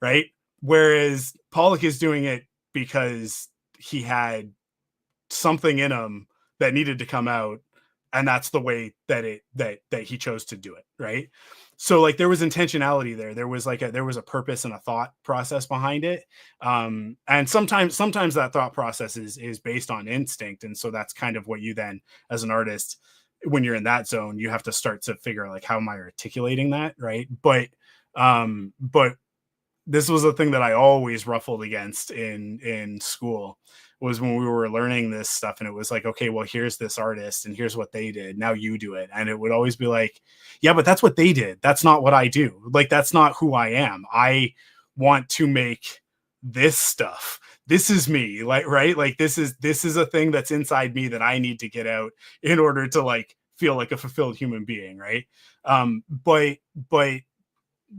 B: right? Whereas Pollock is doing it because he had something in him that needed to come out, and that's the way that he chose to do it, right? So like there was intentionality there. There was a purpose and a thought process behind it. And sometimes that thought process is based on instinct. And so that's kind of what you then, as an artist, when you're in that zone, you have to start to figure like, how am I articulating that? Right. But this was a thing that I always ruffled against in school, was when we were learning this stuff, and it was like, okay, well, here's this artist and here's what they did. Now you do it. And it would always be like, yeah, but that's what they did. That's not what I do. Like, that's not who I am. I want to make this stuff. This is me, like, right? Like this is a thing that's inside me that I need to get out in order to like feel like a fulfilled human being. Right. But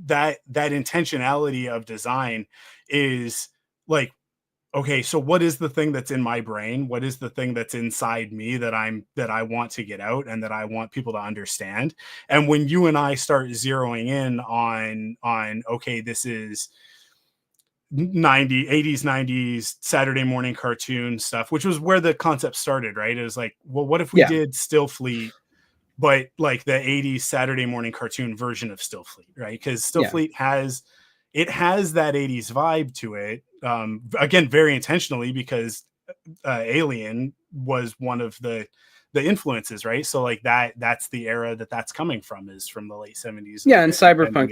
B: that intentionality of design is like, okay, so what is the thing that's in my brain? What is the thing that's inside me that I want to get out and that I want people to understand? And when you and I start zeroing in on okay, this is 80s 90s Saturday morning cartoon stuff, which was where the concept started, right? It was like, well, what if we did Stillfleet, but like the 80s Saturday morning cartoon version of Stillfleet, right? Because Stillfleet has that 80s vibe to it. Again, very intentionally, because Alien was one of the influences, right? So like that's the era that's coming from, is from the late 70s.
A: And cyberpunk,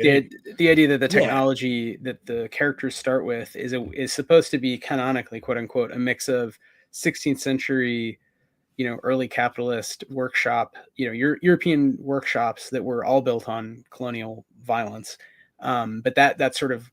A: the idea that the technology that the characters start with is supposed to be canonically, quote unquote, a mix of 16th century, you know, early capitalist workshop, you know, European workshops that were all built on colonial violence. But that sort of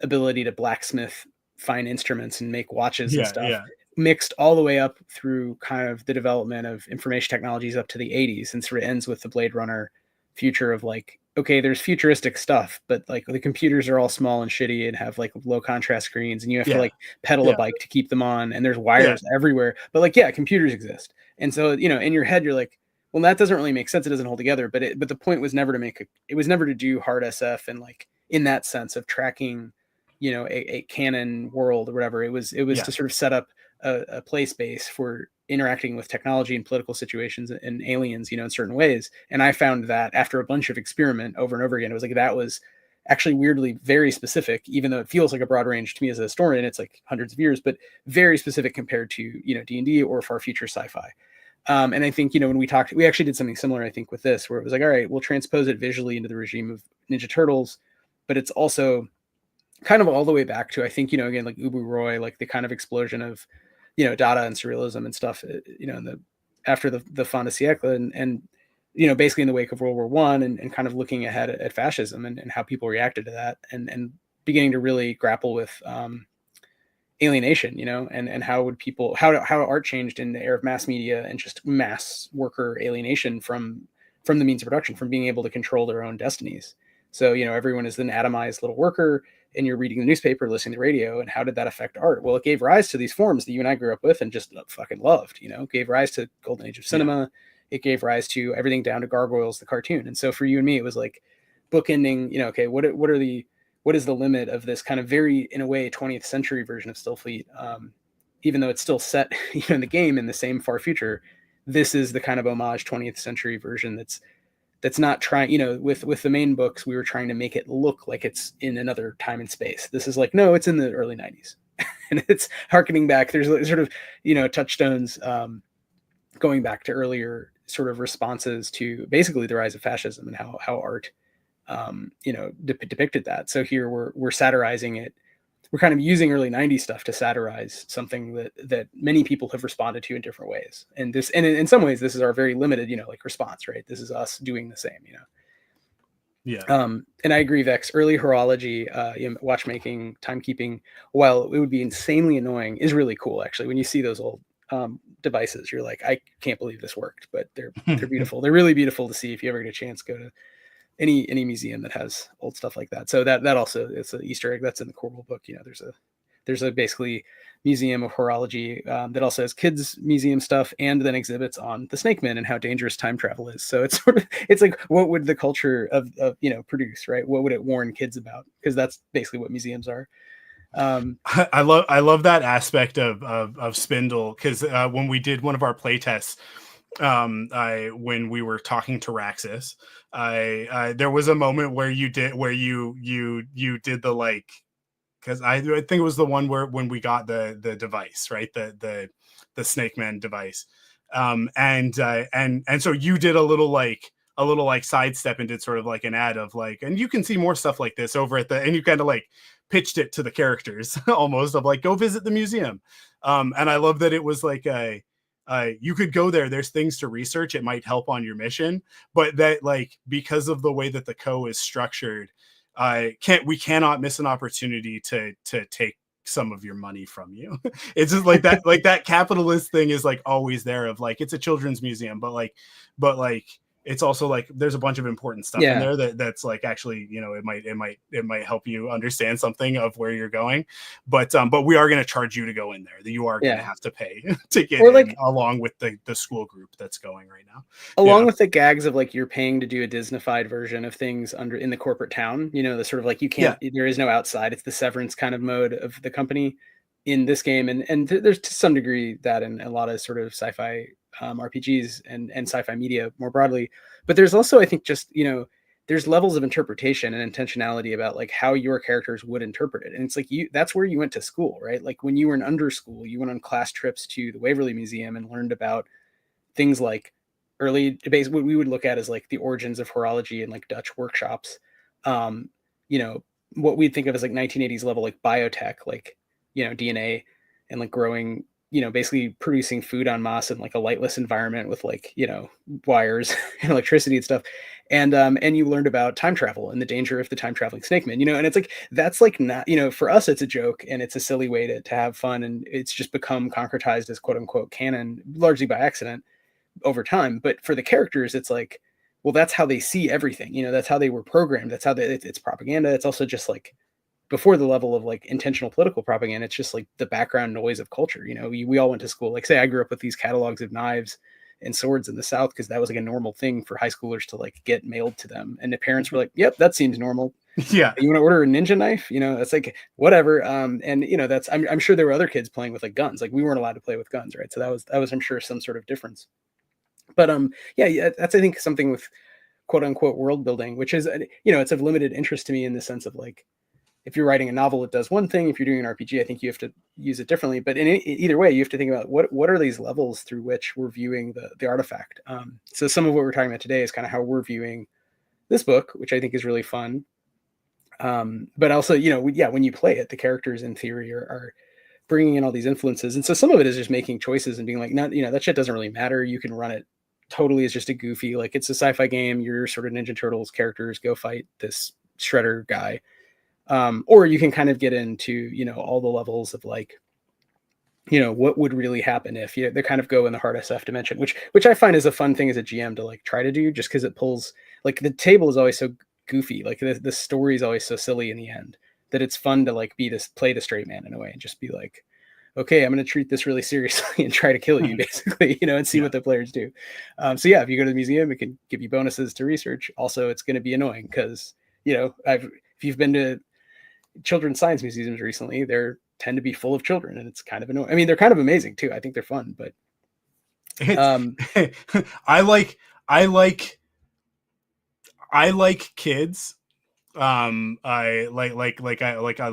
A: ability to blacksmith fine instruments and make watches and stuff mixed all the way up through kind of the development of information technologies up to the 80s, and sort of ends with the Blade Runner future of like, okay, there's futuristic stuff, but like the computers are all small and shitty and have like low contrast screens, and you have to like pedal a bike to keep them on, and there's wires everywhere. But like, computers exist. And so, you know, in your head, you're like, well, that doesn't really make sense. It doesn't hold together. But the point was never to it was never to do hard SF and like in that sense of tracking, you know, a canon world or whatever. It was to sort of set up a play space for interacting with technology and political situations and aliens, you know, in certain ways. And I found that after a bunch of experiment over and over again, it was like, that was actually weirdly very specific, even though it feels like a broad range to me as a historian. It's like hundreds of years, but very specific compared to, you know, D&D or far future sci-fi. And I think, you know, when we actually did something similar, I think, with this, where it was like, all right, we'll transpose it visually into the regime of Ninja Turtles, but it's also kind of all the way back to, I think, you know, again, like Ubu Roy, like the kind of explosion of, you know, Dada and surrealism and stuff, you know, after the fin de siècle, and, you know, basically in the wake of World War I, and kind of looking ahead at fascism and how people reacted to that, and beginning to really grapple with alienation, you know, and how would people, how art changed in the era of mass media and just mass worker alienation from the means of production, from being able to control their own destinies. So, you know, everyone is an atomized little worker, and you're reading the newspaper, listening to the radio, and how did that affect art? Well, it gave rise to these forms that you and I grew up with and just fucking loved, you know, it gave rise to golden age of cinema. It gave rise to everything down to Gargoyles, the cartoon. And so for you and me, it was like bookending, you know, okay, what is the limit of this kind of very, in a way, 20th century version of Stillfleet? Even though it's still set, you know, in the game in the same far future, this is the kind of homage 20th century version that's not trying, you know, with the main books, we were trying to make it look like it's in another time and space. This is like, no, it's in the early 90s. And it's harkening back. There's sort of, you know, touchstones going back to earlier sort of responses to basically the rise of fascism and how art, you know, depicted that. So here we're satirizing it. We're kind of using early 90s stuff to satirize something that many people have responded to in different ways. And in some ways, this is our very limited, you know, like response, right? This is us doing the same, you know? Yeah. And I agree, Vex, early horology, you know, watchmaking, timekeeping, while it would be insanely annoying, is really cool. Actually, when you see those old devices. You're like, I can't believe this worked, but they're beautiful. They're really beautiful to see. If you ever get a chance, go to any museum that has old stuff like that. So that also, it's an Easter egg that's in the Cornwall book. There's a basically museum of horology that also has kids museum stuff, and then exhibits on the Snake Man and how dangerous time travel is. So it's it's like, what would the culture of produce, right? What would it warn kids about? Because that's basically what museums are.
B: I love that aspect of Spindle, because when we did one of our play tests, when we were talking to Raxus, there was a moment where you did the, like, because I think it was the one when we got the device, right, the Snake Man device, and so you did a little sidestep and did sort of like an ad of like, and you can see more stuff like this over at and you kind of like pitched it to the characters almost of like, go visit the museum, and I love that it was like you could go there. There's things to research. It might help on your mission, but that, like, because of the way that the co is structured, we cannot miss an opportunity to take some of your money from you. It's just like that, like that capitalist thing is like always there of like, it's a children's museum, but it's also like there's a bunch of important stuff in there that's like, actually, it might help you understand something of where you're going, but we are going to charge you to go in there. That you are going to have to pay to get in, along with the school group that's going right now.
A: Along with the gags of like, you're paying to do a Disneyfied version of things in the corporate town. The sort of like, you can't. There is no outside. It's the Severance kind of mode of the company in this game, and there's to some degree that in a lot of sort of sci-fi RPGs and sci-fi media more broadly. But there's also, I think, just, there's levels of interpretation and intentionality about like how your characters would interpret it. And it's like, that's where you went to school, right? Like when you were in under school, you went on class trips to the Waverly Museum and learned about things like early debates, what we would look at as like the origins of horology and like Dutch workshops. What we'd think of as like 1980s level, like biotech, like, DNA and like growing, basically producing food en masse in like a lightless environment with like, wires and electricity and stuff. And you learned about time travel and the danger of the time traveling snake man, and it's like, that's like, not, for us, it's a joke and it's a silly way to have fun. And it's just become concretized as quote unquote canon, largely by accident over time. But for the characters, it's like, well, that's how they see everything. That's how they were programmed. That's how it's propaganda. It's also just like, before the level of like intentional political propaganda, it's just like the background noise of culture. We all went to school. Like, say I grew up with these catalogs of knives and swords in the South, because that was like a normal thing for high schoolers to like get mailed to them. And the parents were like, yep, that seems normal.
B: Yeah.
A: You want to order a ninja knife? That's like, whatever. And that's, I'm sure there were other kids playing with like guns. Like we weren't allowed to play with guns. Right. So that was, I'm sure, some sort of difference. But that's, I think, something with quote unquote world building, which is, it's of limited interest to me in the sense of like, if you're writing a novel, it does one thing. If you're doing an RPG, I think you have to use it differently. But in either way, you have to think about what are these levels through which we're viewing the artifact. So some of what we're talking about today is kind of how we're viewing this book, which I think is really fun. But also, when you play it, the characters in theory are bringing in all these influences. And so some of it is just making choices and being like, no, that shit doesn't really matter. You can run it totally as just a goofy, like it's a sci-fi game. You're sort of Ninja Turtles characters, go fight this shredder guy. Or you can kind of get into, all the levels of like, what would really happen if they kind of go in the hard SF dimension, which I find is a fun thing as a GM to like try to do, just because it pulls, like the table is always so goofy. Like the story is always so silly in the end that it's fun to like play the straight man in a way and just be like, okay, I'm going to treat this really seriously and try to kill you basically, and see what the players do. If you go to the museum, it can give you bonuses to research. Also, it's going to be annoying because, if you've been to children's science museums recently, they tend to be full of children, and it's kind of annoying. I mean, they're kind of amazing too. I think they're fun, but
B: I like kids. I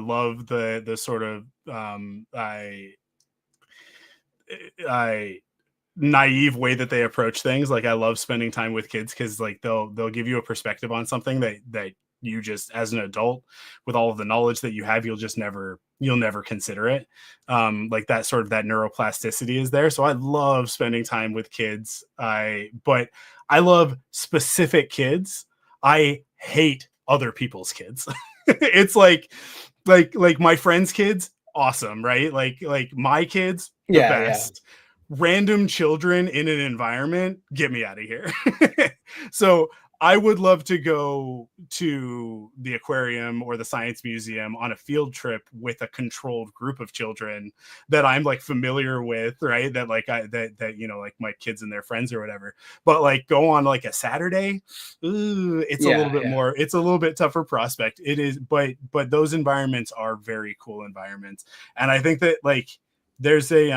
B: love the sort of I naive way that they approach things. Like I love spending time with kids because like they'll give you a perspective on something that you just, as an adult with all of the knowledge that you have, you'll never consider it. Like that sort of that neuroplasticity is there. So I love spending time with kids. But I love specific kids. I hate other people's kids. It's like my friends' kids, awesome, right? Like my kids, the best. random children in an environment, get me out of here. So I would love to go to the aquarium or the science museum on a field trip with a controlled group of children that I'm like familiar with, right? That like that you know, like my kids and their friends or whatever. But like go on like a Saturday, it's a little bit more, it's a little bit tougher prospect. It is, but those environments are very cool environments. And I think that like there's a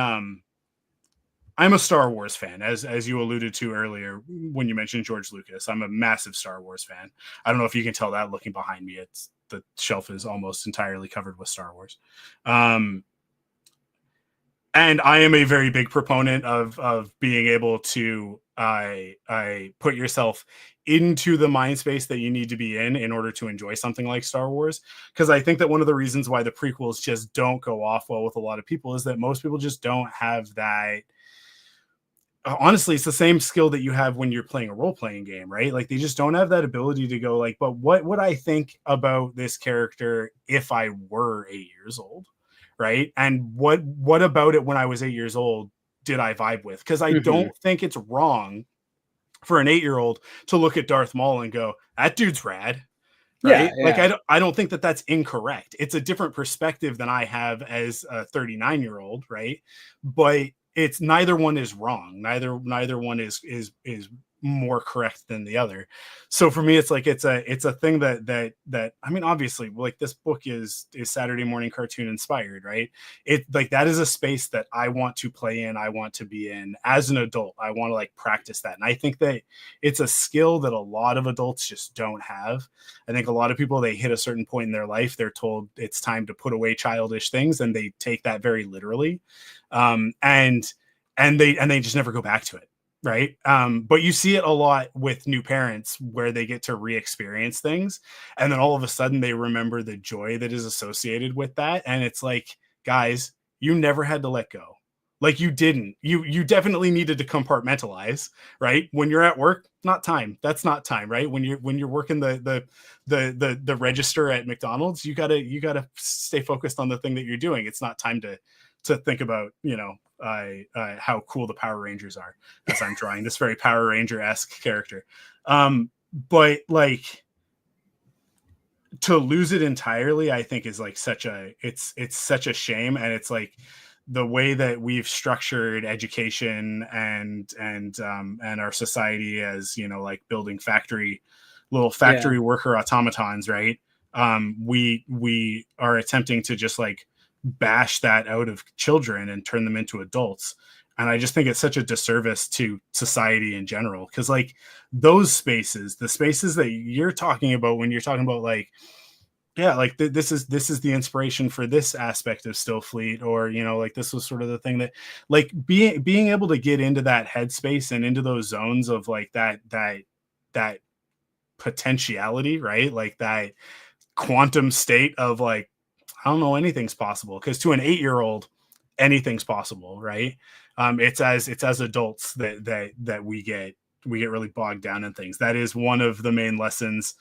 B: I'm a Star Wars fan, as you alluded to earlier when you mentioned George Lucas. I'm a massive Star Wars fan. I don't know if you can tell that looking behind me. It's the shelf is almost entirely covered with Star Wars. And I am a very big proponent of being able to I put yourself into the mind space that you need to be in order to enjoy something like Star Wars. Because I think that one of the reasons why the prequels just don't go off well with a lot of people is that most people just don't have that. Honestly, it's the same skill that you have when you're playing a role-playing game, right? Like they just don't have that ability to go like, but what would I think about this character if I were 8 years old, right? And what about it when I was 8 years old did I vibe with? Because I don't think it's wrong for an 8-year-old to look at Darth Maul and go, that dude's rad, right? Like I don't think that that's incorrect. It's a different perspective than I have as a 39-year-old, right? But it's neither one is wrong. Neither one is more correct than the other. So for me, it's like it's a thing that I mean, obviously, like this book is Saturday morning cartoon inspired, right? It like that is a space that I want to play in. I want to be in as an adult. I want to like practice that, and I think that it's a skill that a lot of adults just don't have. I think a lot of people, they hit a certain point in their life, they're told it's time to put away childish things, and they take that very literally. And they just never go back to it, right? But you see it a lot with new parents where they get to re-experience things, and then all of a sudden they remember the joy that is associated with that, and it's like, guys, you never had to let go. Like you didn't. You definitely needed to compartmentalize, right? When you're at work, not time. That's not time, right? When you're working the register at McDonald's, you gotta stay focused on the thing that you're doing. It's not time to think about, you know, how cool the Power Rangers are, as I'm drawing this very Power Ranger-esque character. But like to lose it entirely, I think is like it's such a shame. And it's like the way that we've structured education and our society as, you know, like building little factory worker automatons, right? We are attempting to just like bash that out of children and turn them into adults. And I just think it's such a disservice to society in general. Because like those spaces, the spaces that you're talking about when you're talking about like, yeah, like this is the inspiration for this aspect of Stillfleet, or, you know, like this was sort of the thing that like being able to get into that headspace and into those zones of like that potentiality, right? Like that quantum state of like, I don't know, anything's possible. Because to an 8-year-old, anything's possible, right? It's as adults that we get really bogged down in things. That is one of the main lessons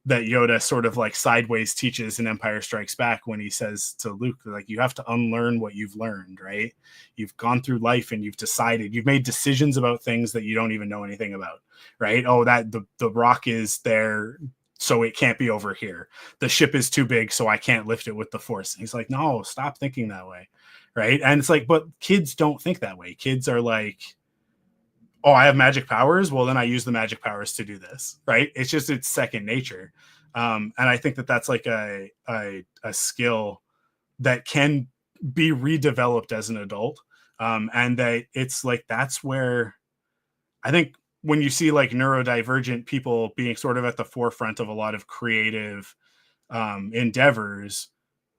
B: that Yoda sort of like sideways teaches in Empire Strikes Back, when he says to Luke, like, you have to unlearn what you've learned, right? You've gone through life and you've made decisions about things that you don't even know anything about, right? Oh, that the rock is there, so it can't be over here. The ship is too big, so I can't lift it with the force. And he's like, no, stop thinking that way, right? And it's like, but kids don't think that way. Kids are like, oh, I have magic powers, well, then I use the magic powers to do this, right? It's second nature. And I think that that's like a skill that can be redeveloped as an adult. And that it's like, that's where I think when you see like neurodivergent people being sort of at the forefront of a lot of creative endeavors,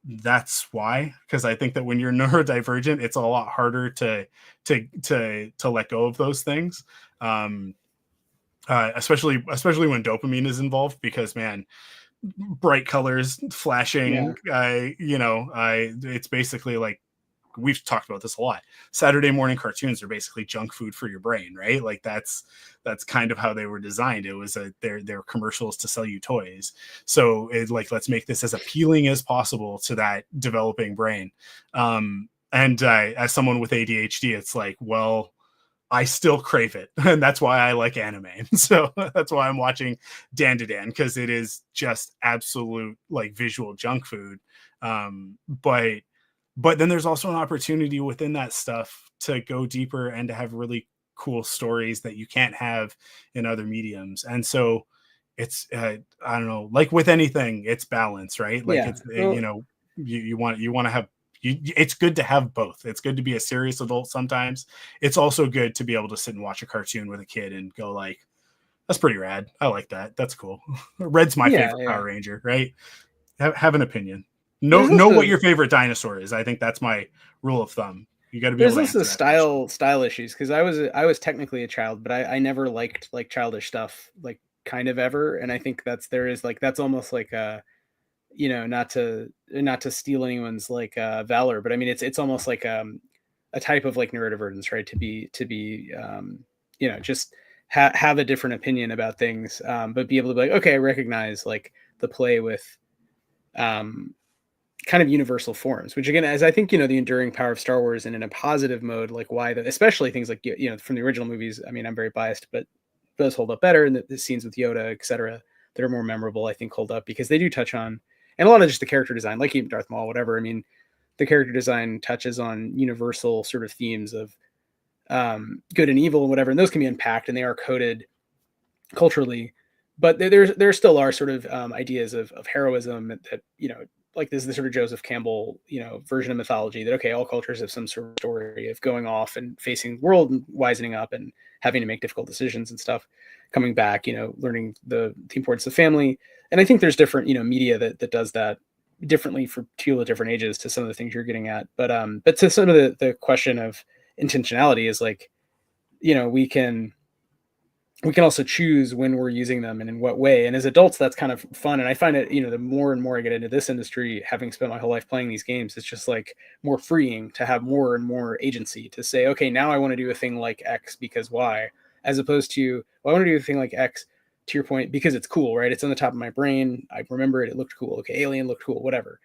B: that's why. Because I think that when you're neurodivergent, it's a lot harder to let go of those things, especially when dopamine is involved. Because man, bright colors, flashing, it's basically like, we've talked about this a lot. Saturday morning cartoons are basically junk food for your brain, right? Like that's kind of how they were designed. It was they're commercials to sell you toys. So it's like, let's make this as appealing as possible to that developing brain. And as someone with ADHD, it's like, well, I still crave it. And that's why I like anime. So that's why I'm watching Dan to Dan, because it is just absolute like visual junk food. But then there's also an opportunity within that stuff to go deeper and to have really cool stories that you can't have in other mediums. And so it's I don't know, like with anything, it's balance, right? Like it's you know, you want to have it's good to have both. It's good to be a serious adult sometimes. It's also good to be able to sit and watch a cartoon with a kid and go like, that's pretty rad. I like that. That's cool. Red's my favorite Power Ranger, right? Have an opinion. Know what your favorite dinosaur is. I think that's my rule of thumb. You got to be able to answer that
A: style issues, because I was technically a child, but I never liked like childish stuff, like kind of ever. And I think that's almost like a, you know, not to steal anyone's like valor, but I mean it's almost like a type of like neurodivergence, right? To be you know, just have a different opinion about things, but be able to be like, okay, I recognize like the play with kind of universal forms, which again, as I think, you know, the enduring power of Star Wars, and in a positive mode, like why especially things like, you know, from the original movies. I mean, I'm very biased, but those hold up better, and the scenes with Yoda, etc., that are more memorable, I think hold up because they do touch on, and a lot of just the character design, like even Darth Maul, whatever. I mean, the character design touches on universal sort of themes of good and evil and whatever, and those can be unpacked and they are coded culturally. But there still are sort of ideas of heroism that, you know, like this sort of Joseph Campbell, you know, version of mythology that, okay, all cultures have some sort of story of going off and facing the world and wisening up and having to make difficult decisions and stuff, coming back, you know, learning the importance of family. And I think there's different, you know, media that does that differently for two different ages to some of the things you're getting at. But to some of the question of intentionality is like, you know, we can also choose when we're using them and in what way. And as adults, that's kind of fun. And I find it, you know, the more and more I get into this industry, having spent my whole life playing these games, it's just like more freeing to have more and more agency to say, okay, now I want to do a thing like X because Y, as opposed to, well, I want to do a thing like X, to your point, because it's cool, right? It's on the top of my brain. I remember it. It looked cool. Okay, Alien looked cool, whatever.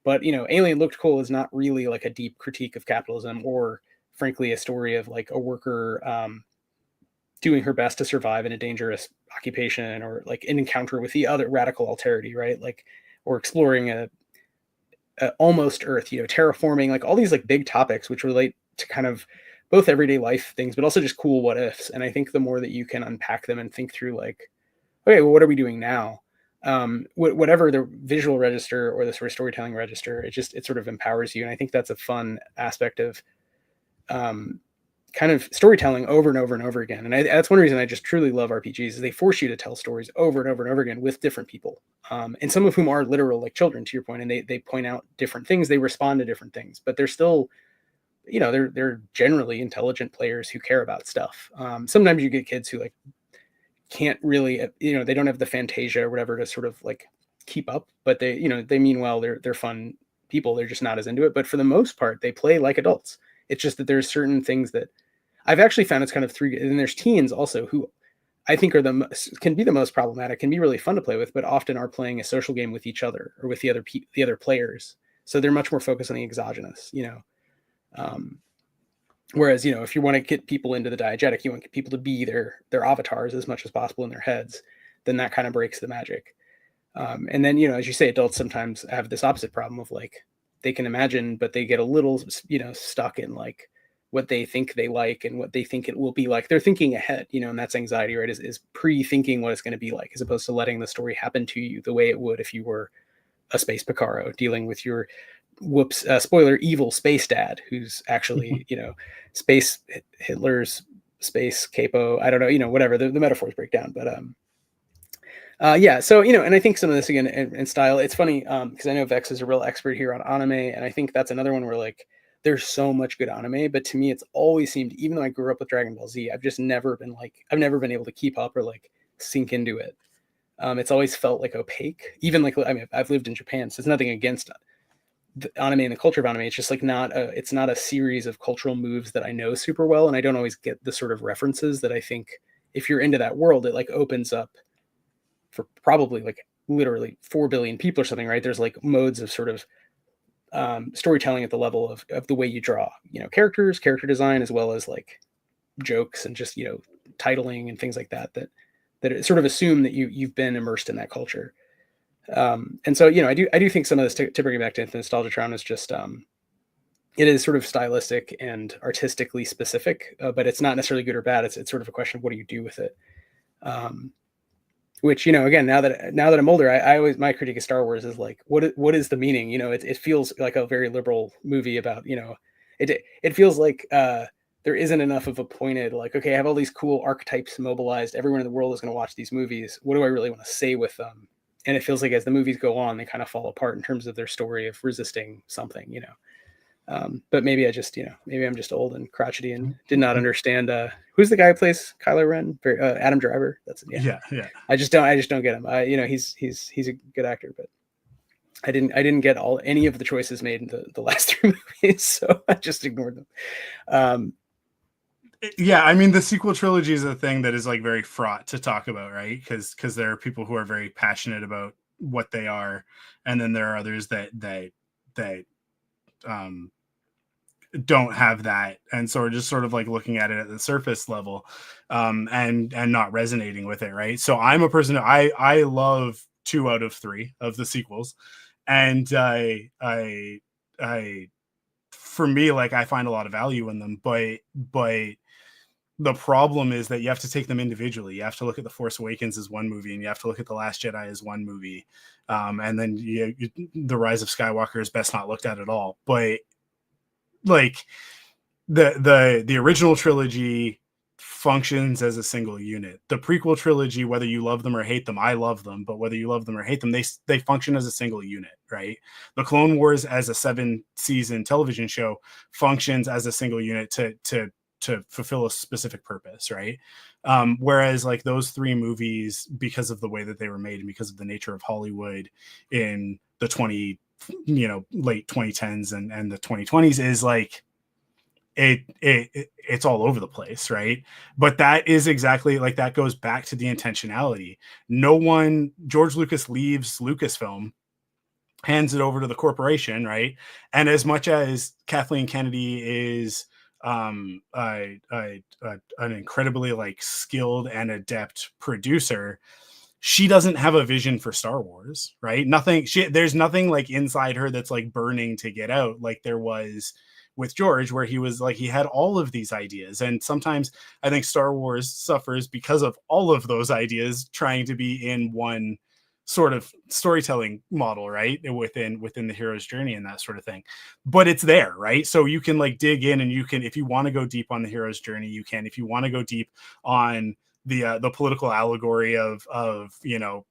A: But, you know, Alien looked cool is not really like a deep critique of capitalism, or frankly, a story of like a worker, doing her best to survive in a dangerous occupation, or like an encounter with the other radical alterity, right? Like, or exploring a almost Earth, you know, terraforming, like all these like big topics which relate to kind of both everyday life things, but also just cool what ifs. And I think the more that you can unpack them and think through like, okay, well, what are we doing now? Whatever the visual register or the sort of storytelling register, it sort of empowers you. And I think that's a fun aspect of kind of storytelling over and over and over again. And that's one reason I just truly love RPGs, is they force you to tell stories over and over and over again with different people. And some of whom are literal, like children, to your point, and they point out different things, they respond to different things, but they're still, you know, they're generally intelligent players who care about stuff. Sometimes you get kids who like can't really, you know, they don't have the fantasia or whatever to sort of like keep up, but they, you know, they mean well, they're fun people, they're just not as into it. But for the most part, they play like adults. It's just that there's certain things that I've actually found it's kind of three, and there's teens also who I think can be the most problematic, can be really fun to play with, but often are playing a social game with each other or with the other players. So they're much more focused on the exogenous, you know. Whereas, you know, if you want to get people into the diegetic, you want people to be their avatars as much as possible in their heads, then that kind of breaks the magic. And then, you know, as you say, adults sometimes have this opposite problem of like, they can imagine, but they get a little, you know, stuck in like what they think they like and what they think it will be like. They're thinking ahead, you know, and that's anxiety, right? Is pre-thinking what it's going to be like, as opposed to letting the story happen to you the way it would if you were a space Picaro dealing with your spoiler, evil space dad, who's actually, you know, space Hitler's space capo. I don't know, you know, whatever the metaphors break down, but yeah, so, you know, and I think some of this again in style, it's funny because I know Vex is a real expert here on anime, and I think that's another one where like there's so much good anime, but to me it's always seemed, even though I grew up with Dragon Ball Z, I've never been able to keep up or like sink into it. It's always felt like opaque, even like, I mean, I've lived in Japan, so it's nothing against the anime and the culture of anime. It's just like it's not a series of cultural moves that I know super well, and I don't always get the sort of references that I think if you're into that world, it like opens up for probably like literally 4 billion people or something, right? There's like modes of sort of storytelling at the level of the way you draw, character design, as well as like jokes and just, titling and things like that sort of assume that you've been immersed in that culture. And so, I do think some of this, to bring it back to the Nostalgiatron, is just, it is sort of stylistic and artistically specific, but it's not necessarily good or bad. It's sort of a question of what do you do with it? Which, again, now that I'm older, I always, my critique of Star Wars is like, what is the meaning? It feels like a very liberal movie about, it feels like there isn't enough of a pointed, like, okay, I have all these cool archetypes mobilized. Everyone in the world is going to watch these movies. What do I really want to say with them? And it feels like as the movies go on, they kind of fall apart in terms of their story of resisting something, but maybe I'm just old and crotchety and did not understand who's the guy who plays Kylo Ren? Adam Driver. Yeah. I just don't get him. He's a good actor, but I didn't get any of the choices made in the last 3 movies, so I just ignored them.
B: Yeah, I mean, the sequel trilogy is a thing that is like very fraught to talk about, right? Because there are people who are very passionate about what they are, and then there are others that don't have that, and so we're just sort of like looking at it at the surface level, and not resonating with it, right? So I'm a person I love 2 out of 3 of the sequels, and I for me, like, I find a lot of value in them, but the problem is that you have to take them individually. You have to look at The Force Awakens as one movie, and you have to look at The Last Jedi as one movie, and then The Rise of Skywalker is best not looked at all. But like the original trilogy functions as a single unit. The prequel trilogy, whether you love them or hate them, I love them, but whether you love them or hate them, they function as a single unit, right? The Clone Wars as a 7-season television show functions as a single unit to fulfill a specific purpose, right? Whereas like those 3 movies, because of the way that they were made and because of the nature of Hollywood in the late 2010s and the 2020s, is like it's all over the place, right? But that is exactly like, that goes back to the intentionality. George Lucas leaves Lucasfilm, hands it over to the corporation, right? And as much as Kathleen Kennedy is an incredibly like skilled and adept producer, she doesn't have a vision for Star Wars, right? There's nothing like inside her that's like burning to get out, like there was with George, where he was like, he had all of these ideas. And sometimes I think Star Wars suffers because of all of those ideas trying to be in one sort of storytelling model, right? Within the hero's journey and that sort of thing. But it's there, right? So you can like dig in, and you can, if you want to go deep on the hero's journey, you can. If you want to go deep on the political allegory of Vietnam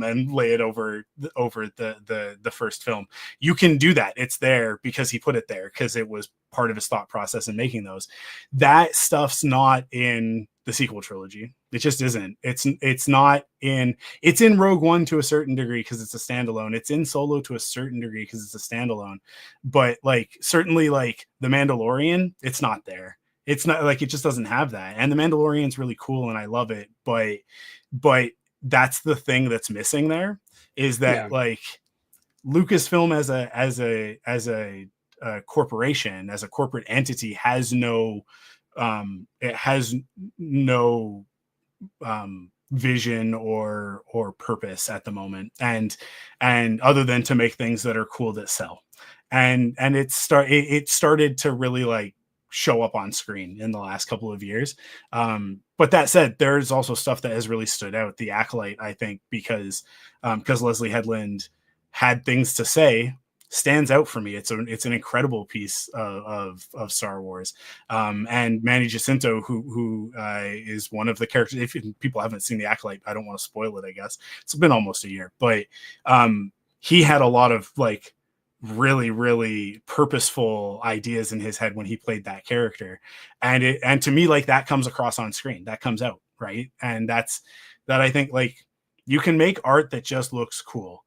B: and lay it over the first film, you can do that. It's there because he put it there, because it was part of his thought process in making those. That stuff's not in the sequel trilogy. It just isn't. It's not in. It's in Rogue One to a certain degree because it's a standalone. It's in Solo to a certain degree because it's a standalone. But like certainly like The Mandalorian, it's not there. It's not like, it just doesn't have that. And The Mandalorian's really cool and I love it, but that's the thing that's missing there, is that like Lucasfilm as a corporation, as a corporate entity, has no vision or purpose at the moment, and other than to make things that are cool that sell. And it started to really like show up on screen in the last couple of years. But that said, there's also stuff that has really stood out. The Acolyte, I think, because Leslie Headland had things to say, stands out for me. It's an incredible piece of Star Wars. And Manny Jacinto, who is one of the characters. If people haven't seen The Acolyte, I don't want to spoil it, I guess. It's been almost a year, but he had a lot of like really, really purposeful ideas in his head when he played that character. And to me, like, that comes across on screen, that comes out, right? And that I think, like, you can make art that just looks cool,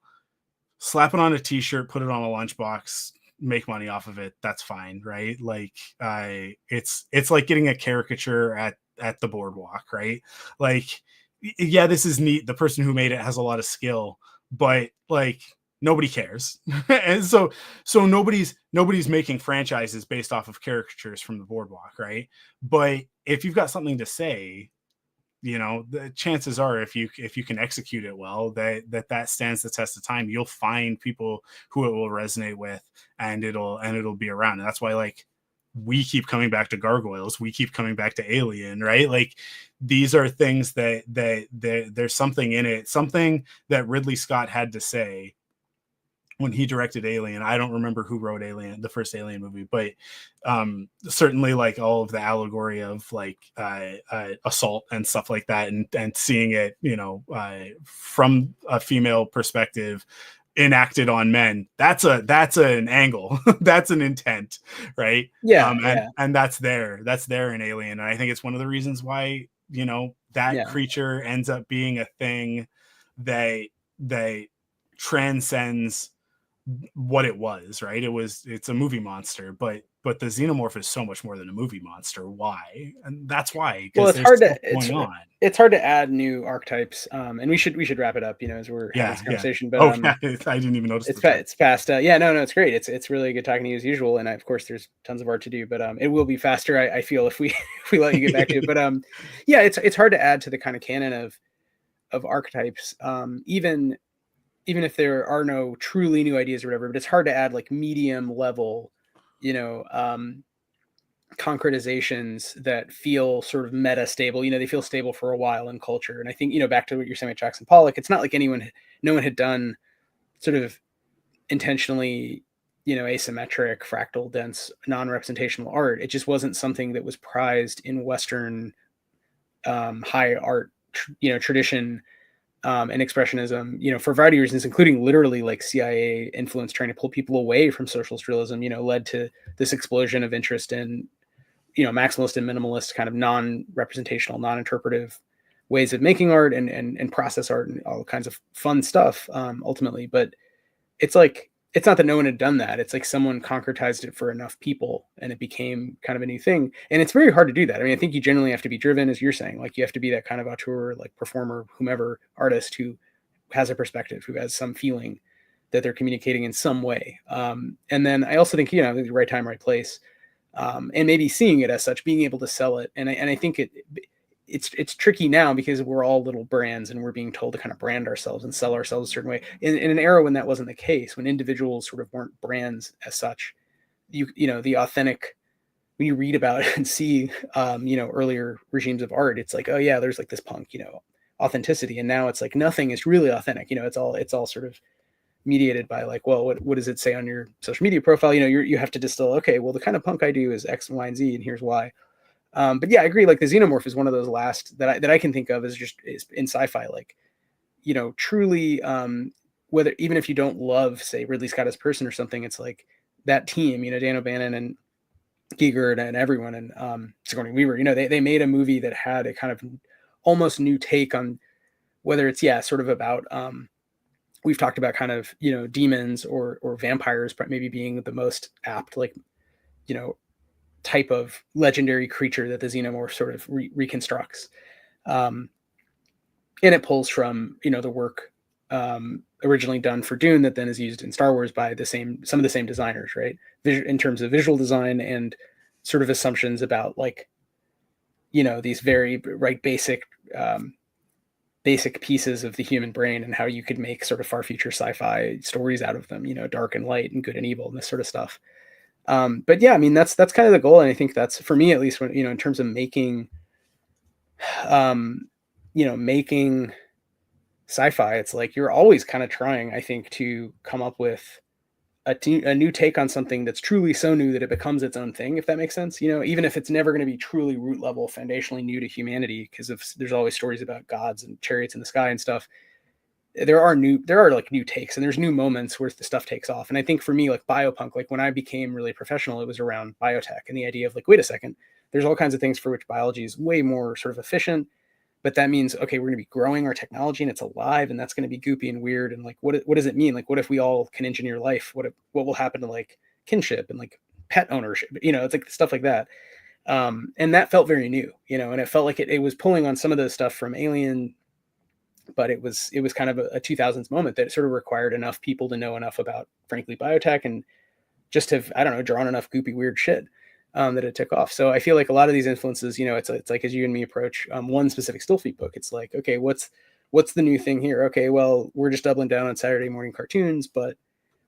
B: slap it on a t-shirt, put it on a lunchbox, make money off of it. That's fine. Right. Like, it's like getting a caricature at the boardwalk, right? Like, yeah, this is neat. The person who made it has a lot of skill, but like, nobody cares. And so nobody's making franchises based off of caricatures from the boardwalk, right? But if you've got something to say, the chances are, if you can execute it well, that stands the test of time. You'll find people who it will resonate with, and it'll be around. And that's why, like, we keep coming back to Gargoyles, we keep coming back to Alien, right? Like, these are things that there's something in it, something that Ridley Scott had to say when he directed Alien. I don't remember who wrote Alien, the first Alien movie, but certainly, like, all of the allegory of, like, assault and stuff like that, and seeing it, from a female perspective enacted on men, that's an angle. That's an intent, right? And that's there in Alien. And I think it's one of the reasons why, that creature ends up being a thing that transcends what it was, right? It's a movie monster, but the xenomorph is so much more than a movie monster. Why? And that's why.
A: Well, it's hard to add new archetypes. And we should wrap it up, as we're having this conversation. But
B: I didn't even notice.
A: It's fast. No, it's great. It's really good talking to you as usual. And of course, there's tons of art to do, but it will be faster, I feel, if we let you get back to it. But it's hard to add to the kind of canon of archetypes. Even if there are no truly new ideas or whatever, but it's hard to add, like, medium level, concretizations that feel sort of meta stable. They feel stable for a while in culture. And I think, back to what you're saying with Jackson Pollock, it's not like no one had done sort of intentionally, asymmetric, fractal, dense, non-representational art. It just wasn't something that was prized in Western high art, tradition. And expressionism, for a variety of reasons, including literally, like, CIA influence trying to pull people away from socialist realism, led to this explosion of interest in, maximalist and minimalist kind of non-representational, non-interpretive ways of making art and process art and all kinds of fun stuff, ultimately. But it's like, it's not that no one had done that. It's like someone concretized it for enough people and it became kind of a new thing. And it's very hard to do that. I mean, I think you generally have to be driven, as you're saying, like, you have to be that kind of auteur, like, performer, whomever, artist who has a perspective, who has some feeling that they're communicating in some way. And then I also think, the right time, right place, and maybe seeing it as such, being able to sell it. And I think it's tricky now because we're all little brands and we're being told to kind of brand ourselves and sell ourselves a certain way in an era when that wasn't the case, when individuals sort of weren't brands as such. The authentic, when you read about it and see, earlier regimes of art, it's like, oh yeah, there's like this punk, authenticity. And now it's like, nothing is really authentic. It's all sort of mediated by, like, well, what does it say on your social media profile? You have to distill, okay, well, the kind of punk I do is X, Y, and Z, and here's why. But yeah, I agree. Like, the xenomorph is one of those last that I can think of as just is in sci-fi, like, truly, whether, even if you don't love, say, Ridley Scott as a person or something, it's like that team, Dan O'Bannon and Giegert and everyone, and Sigourney Weaver, they made a movie that had a kind of almost new take on whether it's, sort of about, we've talked about kind of, demons or vampires, but maybe being the most apt, like, type of legendary creature that the xenomorph sort of reconstructs. And it pulls from, the work originally done for Dune that then is used in Star Wars by some of the same designers, right? In terms of visual design and sort of assumptions about, like, these very, right, basic pieces of the human brain and how you could make sort of far future sci-fi stories out of them, dark and light and good and evil and this sort of stuff. But yeah, I mean, that's kind of the goal. And I think that's, for me at least, when, in terms of making, making sci-fi, it's like, you're always kind of trying, I think, to come up with a new take on something that's truly so new that it becomes its own thing, if that makes sense. Even if it's never going to be truly root level, foundationally new to humanity, because there's always stories about gods and chariots in the sky and stuff. There are like new takes, and there's new moments where the stuff takes off. And I think for me, like, biopunk, like, when I became really professional, it was around biotech and the idea of, like, wait a second, there's all kinds of things for which biology is way more sort of efficient, but that means, okay, we're going to be growing our technology and it's alive, and that's going to be goopy and weird. And, like, what does it mean? Like, what if we all can engineer life? What will happen to, like, kinship and, like, pet ownership? It's like stuff like that. And that felt very new, and it felt like it was pulling on some of the stuff from Alien, but it was kind of a 2000s moment that sort of required enough people to know enough about, frankly, biotech, and just have, I don't know, drawn enough goopy weird shit that it took off. So I feel like a lot of these influences, it's like as you and me approach one specific Stillfleet book, it's like, okay, what's the new thing here? Okay, well, we're just doubling down on Saturday morning cartoons, but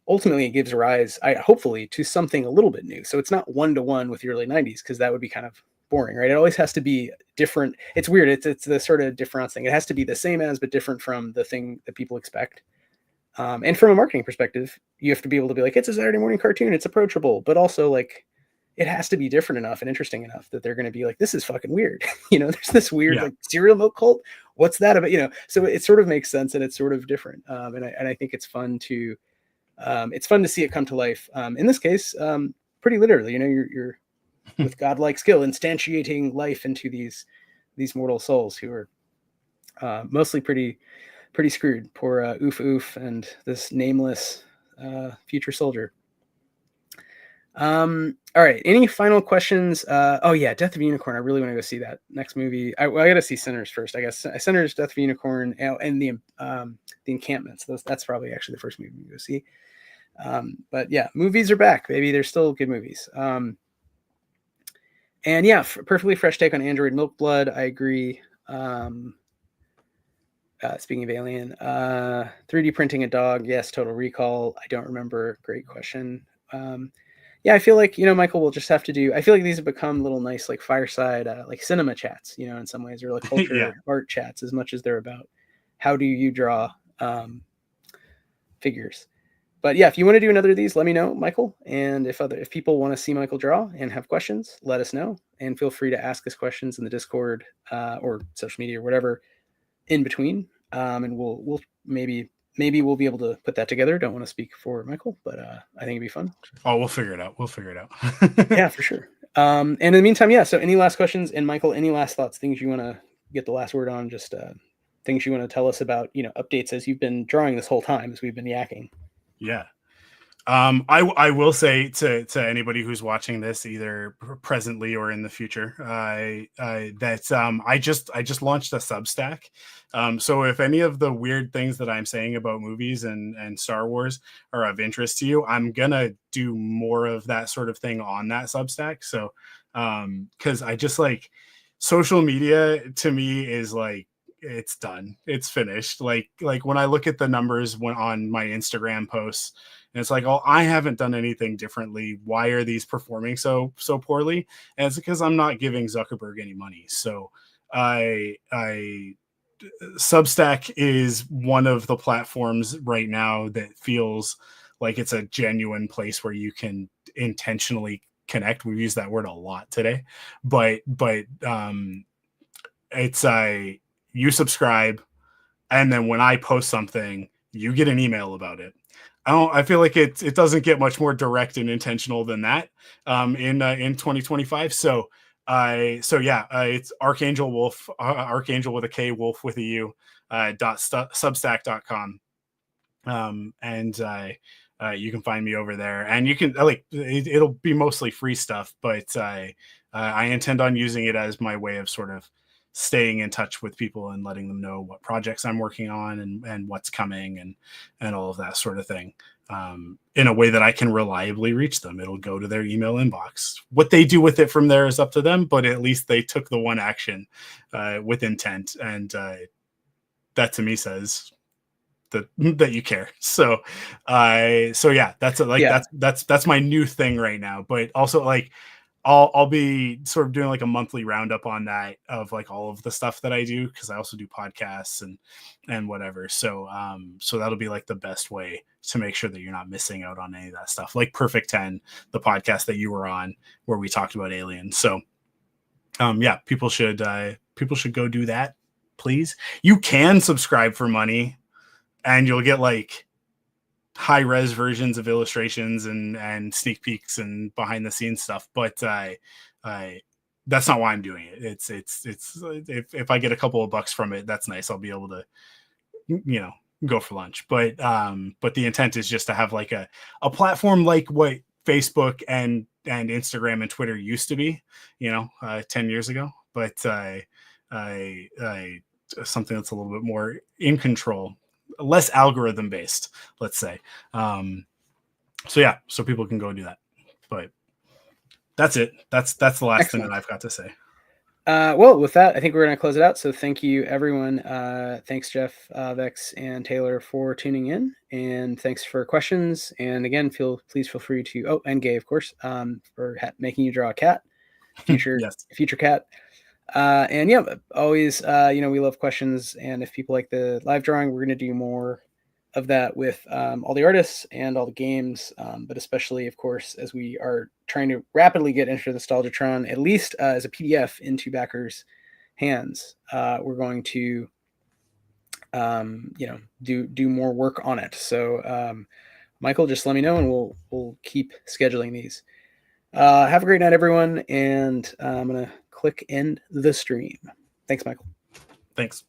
A: ultimately it gives rise, hopefully, to something a little bit new. So it's not one-to-one with the early 90s, because that would be kind of boring, right? It always has to be different. It's weird. It's the sort of difference thing. It has to be the same as, but different from the thing that people expect. And from a marketing perspective, you have to be able to be like, it's a Saturday morning cartoon, it's approachable, but also like it has to be different enough and interesting enough that they're going to be like, this is fucking weird. There's this weird like cereal milk cult. What's that about? So it sort of makes sense, and it's sort of different. And I think it's fun to see it come to life. In this case, pretty literally, you're with godlike skill instantiating life into these mortal souls who are mostly pretty screwed. Poor Oof Oof and this nameless future soldier. All right. Any final questions? Oh yeah, Death of a Unicorn. I really want to go see that next movie. I got to see Sinners first, I guess. Sinners, Death of a Unicorn, and the Encampments. That's probably actually the first movie we go see. But yeah, movies are back, baby. They're still good movies. And yeah, perfectly fresh take on Android Milk Blood. I agree. Speaking of Alien, 3D printing a dog. Yes, Total Recall. I don't remember. Great question. Yeah, I feel like, Michael, we'll just have to do, I feel like these have become little nice, like fireside, like cinema chats, in some ways, or like culture art chats, as much as they're about how do you draw figures. But yeah, if you want to do another of these, let me know, Michael. And if people want to see Michael draw and have questions, let us know. And feel free to ask us questions in the Discord or social media or whatever in between. And we'll maybe we'll be able to put that together. Don't want to speak for Michael, but I think it'd be fun.
B: Oh, we'll figure it out.
A: Yeah, for sure. And in the meantime, yeah. So any last questions? And Michael, any last thoughts, things you want to get the last word on, just things you want to tell us about, updates as you've been drawing this whole time, as we've been yakking.
B: Yeah. I will say to anybody who's watching this, either presently or in the future, that I just launched a Substack. So if any of the weird things that I'm saying about movies and Star Wars are of interest to you, I'm gonna do more of that sort of thing on that Substack. So, because I just like social media to me is like, it's done, it's finished. Like when I look at the numbers on my Instagram posts, and it's like, oh, I haven't done anything differently. Why are these performing so poorly? And it's because I'm not giving Zuckerberg any money. So Substack is one of the platforms right now that feels like it's a genuine place where you can intentionally connect. We've used that word a lot today, but it's you subscribe, and then when I post something, you get an email about it. I feel like it doesn't get much more direct and intentional than that in 2025. So it's Arkangel Wulf, Arkangel with a K, Wulf with a U, .substack.com. And you can find me over there, and you can it'll be mostly free stuff, but I intend on using it as my way of sort of staying in touch with people and letting them know what projects I'm working on and what's coming and all of that sort of thing, in a way that I can reliably reach them. It'll go to their email inbox. What they do with it from there is up to them, but at least they took the one action with intent, and that to me says that you care. So yeah, that's my new thing right now. But also, like, I'll be sort of doing like a monthly roundup on that of like all of the stuff that I do, because I also do podcasts and whatever. So that'll be like the best way to make sure that you're not missing out on any of that stuff. Like Perfect 10, the podcast that you were on where we talked about Alien. So yeah, people should go do that, please. You can subscribe for money, and you'll get like high res versions of illustrations and sneak peeks and behind the scenes stuff. But that's not why I'm doing it. It's if I get a couple of bucks from it, that's nice. I'll be able to, go for lunch. But the intent is just to have like a platform like what Facebook and Instagram and Twitter used to be, 10 years ago. But something that's a little bit more in control, less algorithm based, let's say. So yeah, so people can go do that. But that's it. That's the last Excellent. Thing that I've got to say.
A: Well, with that, I think we're going to close it out. So thank you, everyone. Thanks, Jeff, Vex, and Taylor for tuning in. And thanks for questions. And again, please feel free to, and Gay, of course, for making you draw a cat, future cat. And yeah, always, we love questions. And if people like the live drawing, we're going to do more of that with all the artists and all the games, but especially, of course, as we are trying to rapidly get into the Nostalgiatron, at least as a PDF into backers' hands, we're going to, do more work on it. So, Michael, just let me know, and we'll keep scheduling these. Have a great night, everyone, and I'm gonna click end the stream. Thanks, Michael.
B: Thanks.